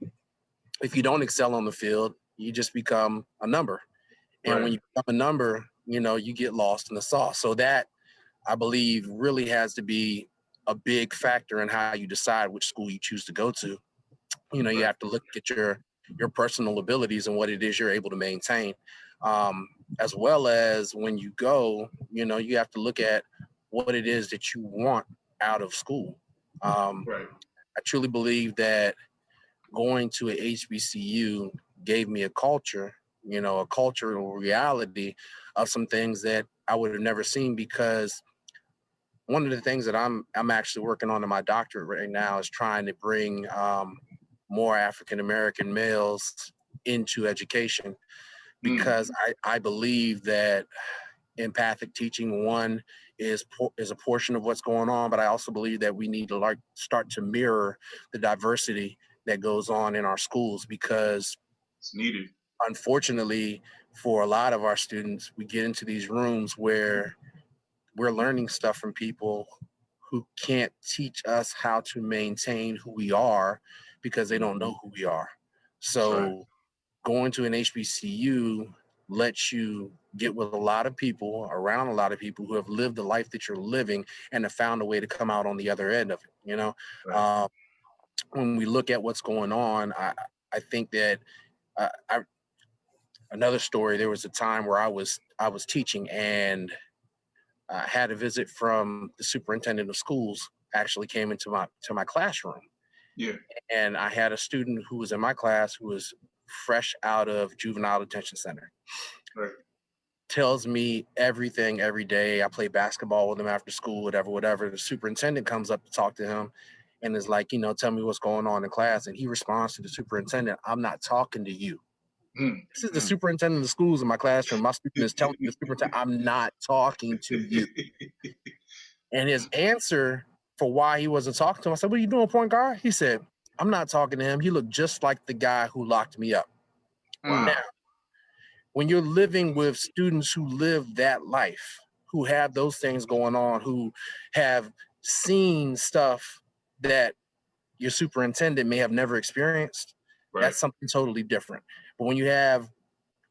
if you don't excel on the field, you just become a number. And when you become a number, you know, you get lost in the sauce. So that, I believe, really has to be a big factor in how you decide which school you choose to go to. You know, you have to look at your personal abilities and what it is you're able to maintain. As well as when you go, you know, you have to look at what it is that you want out of school. I truly believe that going to a HBCU gave me a culture, you know, a cultural reality of some things that I would have never seen, because one of the things that I'm actually working on in my doctorate right now is trying to bring more African-American males into education, because I believe that empathic teaching, one, is a portion of what's going on, but I also believe that we need to start to mirror the diversity that goes on in our schools, because
it's needed.
Unfortunately, for a lot of our students, we get into these rooms where we're learning stuff from people who can't teach us how to maintain who we are because they don't know who we are. So going to an HBCU lets you get with a lot of people, around a lot of people who have lived the life that you're living and have found a way to come out on the other end of it. You know, when we look at what's going on, I think that another story, there was a time where I was teaching, and I had a visit from the superintendent of schools, actually came into my classroom.
Yeah.
And I had a student who was in my class who was fresh out of juvenile detention center.
Right.
Tells me everything every day. I play basketball with him after school, whatever. The superintendent comes up to talk to him and is like, tell me what's going on in class. And he responds to the superintendent, "I'm not talking to you." This is the superintendent of schools in my classroom. My student is telling the superintendent, "I'm not talking to you." And his answer for why he wasn't talking to him, I said, "What are you doing, point guard?" He said, "I'm not talking to him. He looked just like the guy who locked me up."
Wow.
Now, when you're living with students who live that life, who have those things going on, who have seen stuff that your superintendent may have never experienced, that's something totally different. But when you have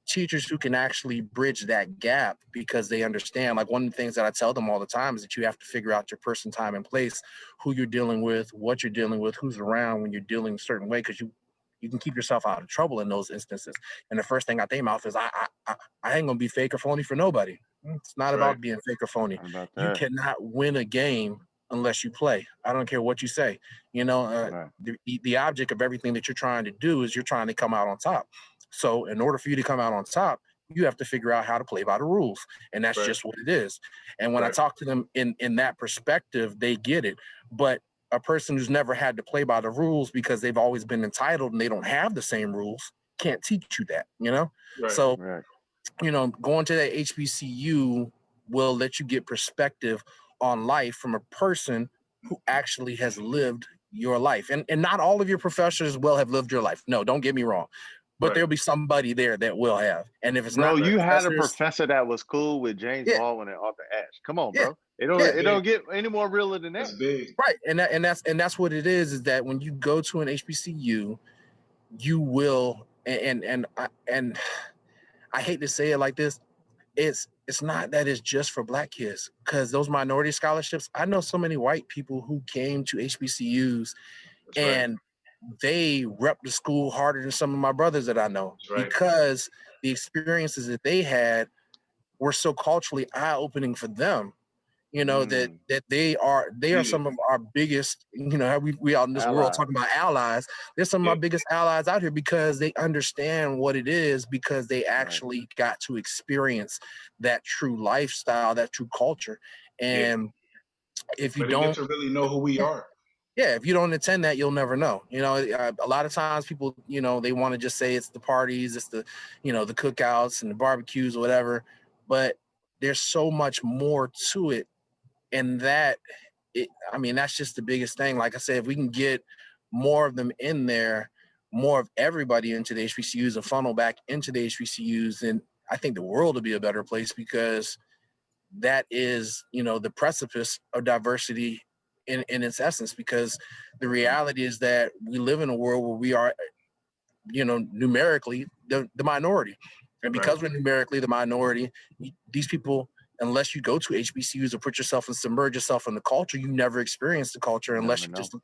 teachers who can actually bridge that gap because they understand, like one of the things that I tell them all the time is that you have to figure out your person, time, and place, who you're dealing with, what you're dealing with, who's around when you're dealing a certain way, because you can keep yourself out of trouble in those instances. And the first thing out their mouth is, I ain't gonna be fake or phony for nobody. It's not about being fake or phony. You cannot win a game unless you play. I don't care what you say. The object of everything that you're trying to do is you're trying to come out on top. So in order for you to come out on top, you have to figure out how to play by the rules. And that's just what it is. And when I talk to them in that perspective, they get it. But a person who's never had to play by the rules because they've always been entitled and they don't have the same rules can't teach you that, So, going to that HBCU will let you get perspective on life from a person who actually has lived your life. And not all of your professors will have lived your life. No, don't get me wrong. But there'll be somebody there that will have. And if it's not,
you had a professor that was cool with James Baldwin and Arthur Ashe. Come on, bro. It don't get any more realer than that.
That's big.
Right. And that's what it is that when you go to an HBCU, you will, and I hate to say it like this, it's not that it's just for Black kids, because those minority scholarships, I know so many white people who came to HBCUs and they rep the school harder than some of my brothers that I know, because the experiences that they had were so culturally eye-opening for them, that they are some of our biggest, we out in this world talking about allies. They're some of our biggest allies out here because they understand what it is, because they actually got to experience that true lifestyle, that true culture. And if you don't
get to really know who we are.
Yeah, if you don't attend that, you'll never know. A lot of times people, they want to just say it's the parties, it's the, the cookouts and the barbecues or whatever. But there's so much more to it. And that's just the biggest thing. Like I said, if we can get more of them in there, more of everybody into the HBCUs and funnel back into the HBCUs, then I think the world will be a better place, because that is, the precipice of diversity in its essence, because the reality is that we live in a world where we are, numerically the minority. And because we're numerically the minority, these people, unless you go to HBCUs or put yourself and submerge yourself in the culture, you never experience the culture unless you just,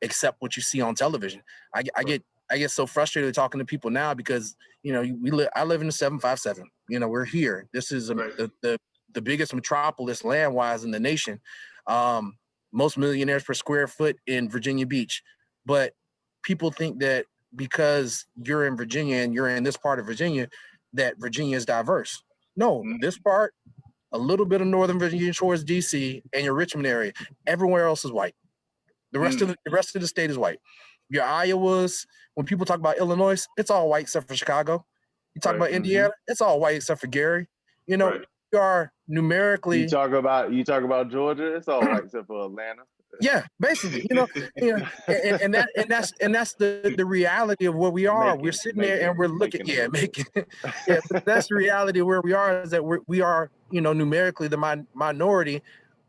accept what you see on television. I get so frustrated talking to people now because, I live in the 757, we're here. This is the biggest metropolis land-wise in the nation. Most millionaires per square foot in Virginia Beach. But people think that because you're in Virginia and you're in this part of Virginia, that Virginia is diverse. No, this part, a little bit of Northern Virginia towards DC and your Richmond area, everywhere else is white. The rest of the state is white. your Iowas, when people talk about Illinois, it's all white except for Chicago. You talk about Indiana, it's all white except for Gary. You know, we are numerically.
You talk about Georgia, it's all white except for Atlanta.
Yeah, basically, and that's the reality of where we are. We're sitting there and we're looking, but that's the reality of where we are, is that we are, numerically the minority,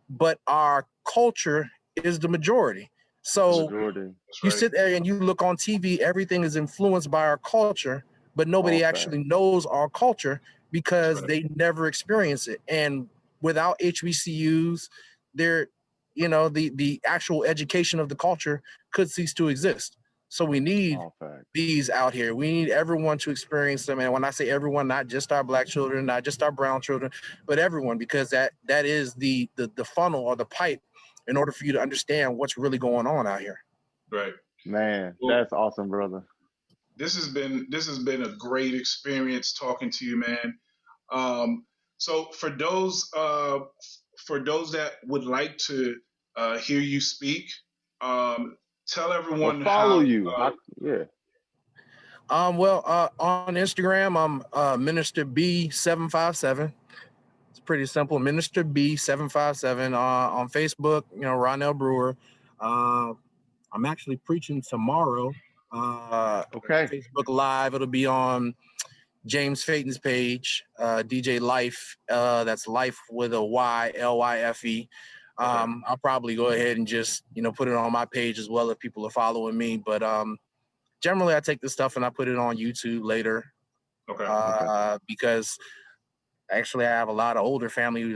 but our culture is the majority. So you sit there and you look on TV, everything is influenced by our culture, but nobody actually knows our culture because they never experience it. And without HBCUs, the actual education of the culture could cease to exist. So we need these out here. We need everyone to experience them. And when I say everyone, not just our Black children, not just our brown children, but everyone, because that is the funnel or the pipe in order for you to understand what's really going on out here.
Right.
Man, that's awesome, brother.
This has been a great experience talking to you, man. So for those that would like to hear you speak, tell everyone
follow
how
you.
On Instagram, I'm Minister B757. It's pretty simple. Minister B757. On Facebook, Ronel Brewer. I'm actually preaching tomorrow. Facebook Live. It'll be on James Faton's page, DJ Life. That's Life with a Y, Lyfe. I'll probably go ahead and just, put it on my page as well if people are following me. But generally, I take this stuff and I put it on YouTube later. Because actually, I have a lot of older family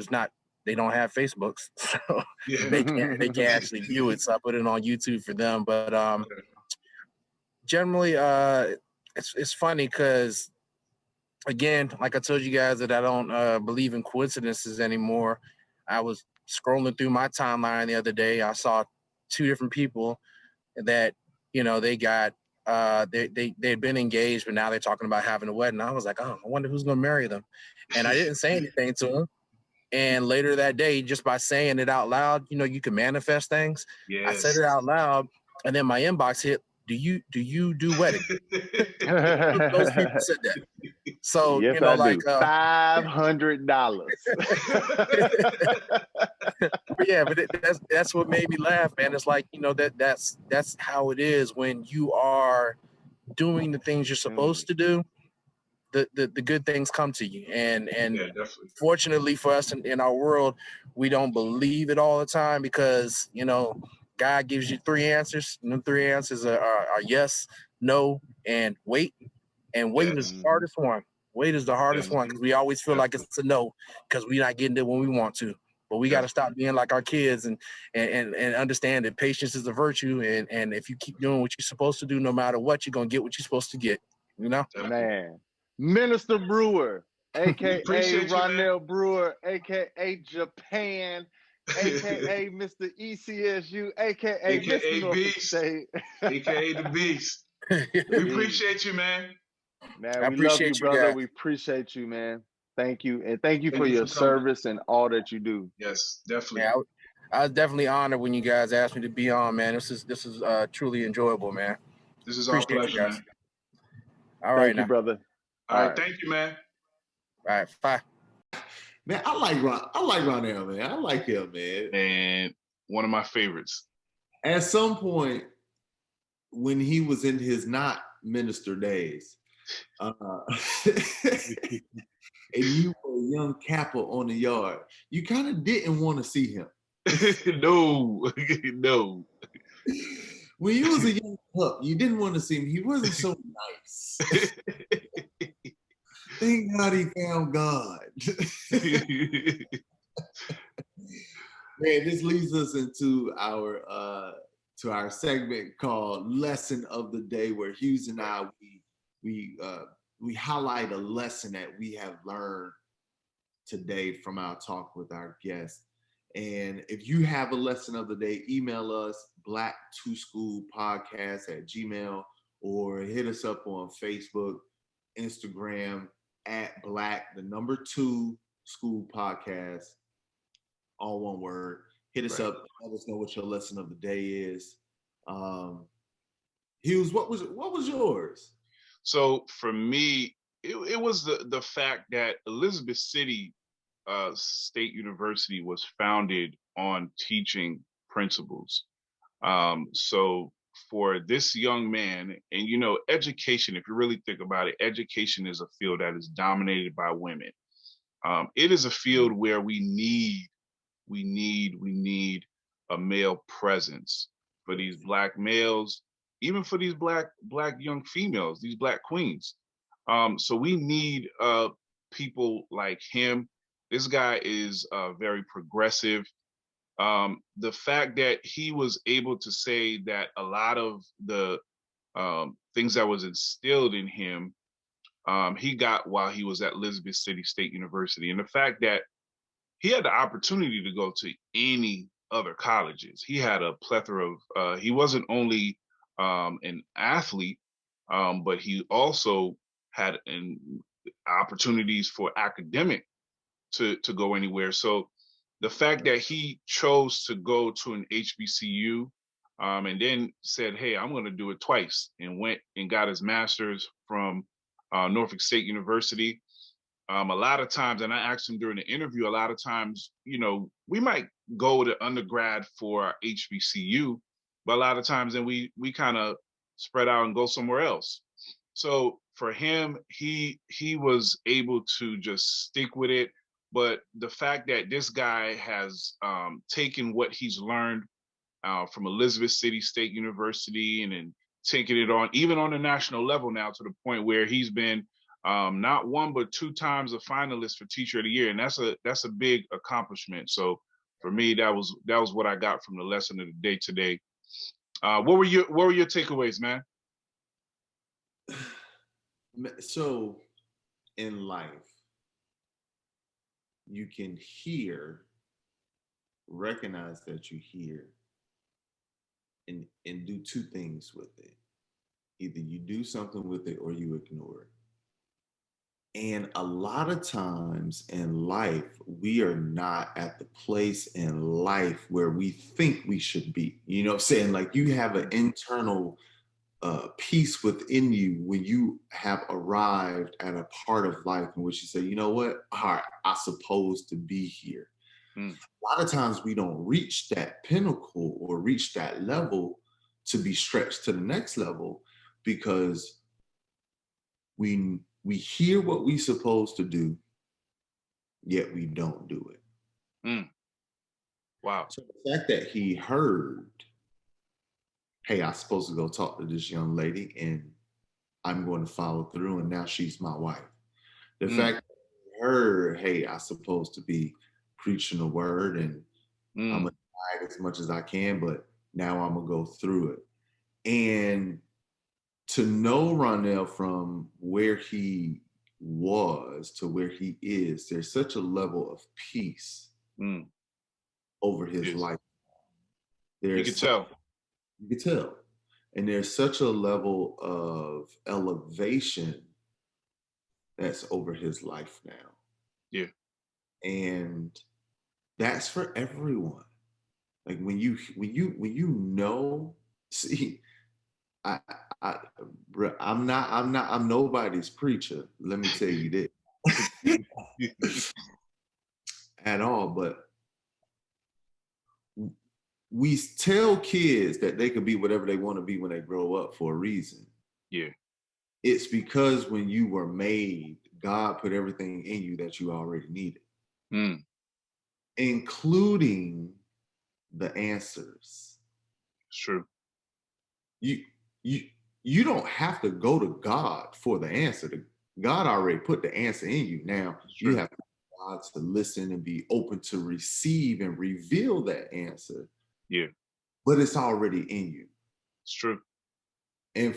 they don't have Facebooks, so they can't actually view it. So I put it on YouTube for them. But generally, it's funny because, again, like I told you guys, that I don't believe in coincidences anymore. I was scrolling through my timeline the other day. I saw two different people that, they got they'd been engaged, but now they're talking about having a wedding. I was like, oh, I wonder who's going to marry them. And I didn't say anything to them. And later that day, just by saying it out loud, you can manifest things. Yes. I said it out loud, and then my inbox hit, do you do wedding? Those people said that. So,
yes, I do. $500.
Yeah, but that's what made me laugh, man. It's like, that's how it is when you are doing the things you're supposed to do. The good things come to you, and fortunately for us in our world, we don't believe it all the time because God gives you three answers, and the three answers are yes, no, and wait. And wait is the hardest one. Wait is the hardest one because we always feel like it's a no because we're not getting it when we want to. But we got to stop being like our kids and understand that patience is a virtue, and if you keep doing what you're supposed to do, no matter what, you're gonna get what you're supposed to get.
Man. Minister Brewer, aka Ronel Brewer, aka Japan, aka Mr. ECSU, aka Mr.
Beast, aka the Beast. We appreciate you, man.
Man, we love you, brother. Guys. We appreciate you, man. Thank you, and thank you for your service and all that you do.
Yes, definitely.
Yeah, I was definitely honored when you guys asked me to be on, man. This is truly enjoyable, man.
This is our pleasure, man.
All right,
thank you, brother.
All right, thank you, man.
All right, bye.
Man, I like Ronel, man. I like him, man.
And one of my favorites.
At some point, when he was in his not minister days, and you were a young Kappa on the yard, you kind of didn't want to see him.
No.
When you was a young pup, you didn't want to see him. He wasn't so nice. Thank God he found God. Man, this leads us into our segment called Lesson of the Day, where Hughes and I we highlight a lesson that we have learned today from our talk with our guests. And if you have a lesson of the day, email us black2schoolpodcast@gmail.com or hit us up on Facebook, Instagram @black2schoolpodcast, all one word. Hit us up. Let us know what your lesson of the day is. Hughes, what was yours?
So for me, it was the fact that Elizabeth City State University was founded on teaching principles. So for this young man, and you know, education, if you really think about it, education is a field that is dominated by women. It is a field where we need a male presence for these Black males, even for these black young females, these Black queens. So we need people like him. This guy is very progressive. The fact that he was able to say that a lot of the things that was instilled in him, he got while he was at Elizabeth City State University. And the fact that he had the opportunity to go to any other colleges. He had a plethora of, he wasn't only an athlete, but he also had opportunities for academic to go anywhere. So the fact that he chose to go to an HBCU and then said, hey, I'm going to do it twice, and went and got his master's from Norfolk State University. A lot of times, and I asked him during the interview, a lot of times, you know, we might go to undergrad for HBCU, but a lot of times then we kind of spread out and go somewhere else. So for him, he was able to just stick with it. But the fact that this guy has taken what he's learned from Elizabeth City State University and then taking it on, even on the national level now, to the point where he's been not one but two times a finalist for Teacher of the Year, and that's a big accomplishment. So for me, that was what I got from the lesson of the day today. What were your takeaways, man?
So in life, you can recognize that you hear, and do two things with it. Either you do something with it or you ignore it. And a lot of times in life, we are not at the place in life where we think we should be. You know what I'm saying? Like, you have an internal peace within you when you have arrived at a part of life in which you say, you know what? All right, I'm supposed to be here. A lot of times we don't reach that pinnacle or reach that level to be stretched to the next level because we hear what we're supposed to do, yet we don't do it.
Wow.
So the fact that he heard, hey, I'm supposed to go talk to this young lady and I'm going to follow through, and now she's my wife. The fact that he heard, hey, I'm supposed to be preaching the word and I'm going to hide as much as I can, but now I'm going to go through it. And to know Ronel from where he was to where he is, there's such a level of peace over his life.
You could tell.
You could tell. And there's such a level of elevation that's over his life now.
Yeah. And
that's for everyone. Like when you know, see, I'm nobody's preacher. Let me tell you this. At all, but we tell kids that they can be whatever they want to be when they grow up for a reason.
Yeah.
It's because when you were made, God put everything in you that you already needed, including the answers.
It's true.
You don't have to go to God for the answer. God already put the answer in you. Now you have God to listen and be open to receive and reveal that answer.
Yeah.
But it's already in you.
It's true.
And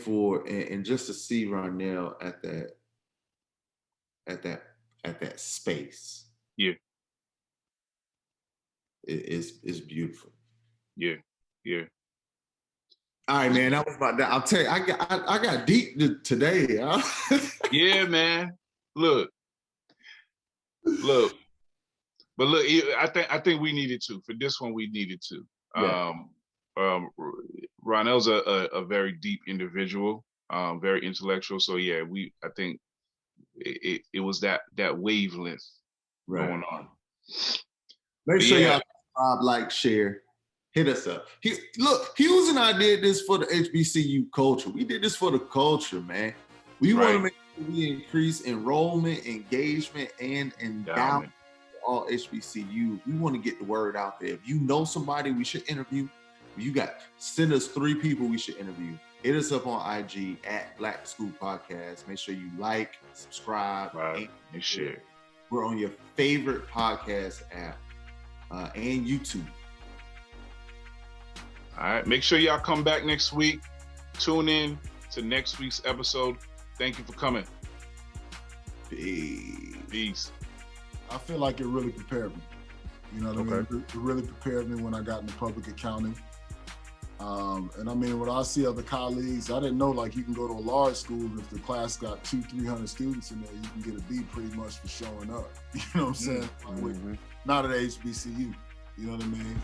just to see Ronel at that space.
Yeah.
It's beautiful.
Yeah. Yeah.
All right, man. That was about that. I'll tell you, I got deep today. Huh?
Yeah, man. Look. But look, I think we needed to. For this one, we needed to.
Yeah.
Ronel's a very deep individual, very intellectual. So yeah, I think it was that wavelength going on.
Make sure y'all subscribe, like, share, hit us up. Hughes and I did this for the HBCU culture. We did this for the culture, man. We want to make sure we increase enrollment, engagement, and endowment for all HBCUs. We want to get the word out there. If you know somebody we should interview, send us 3 people we should interview. Hit us up on IG at Black School Podcast. Make sure you like, subscribe, and share. We're on your favorite podcast app and YouTube.
All right. Make sure y'all come back next week. Tune in to next week's episode. Thank you for coming. Peace.
I feel like it really prepared me. You know what I mean? It really prepared me when I got into public accounting. And I mean, when I see other colleagues, I didn't know like you can go to a large school and if the class got 200-300 students in there, you can get a B pretty much for showing up. You know what I'm saying? Not at HBCU. You know what I mean?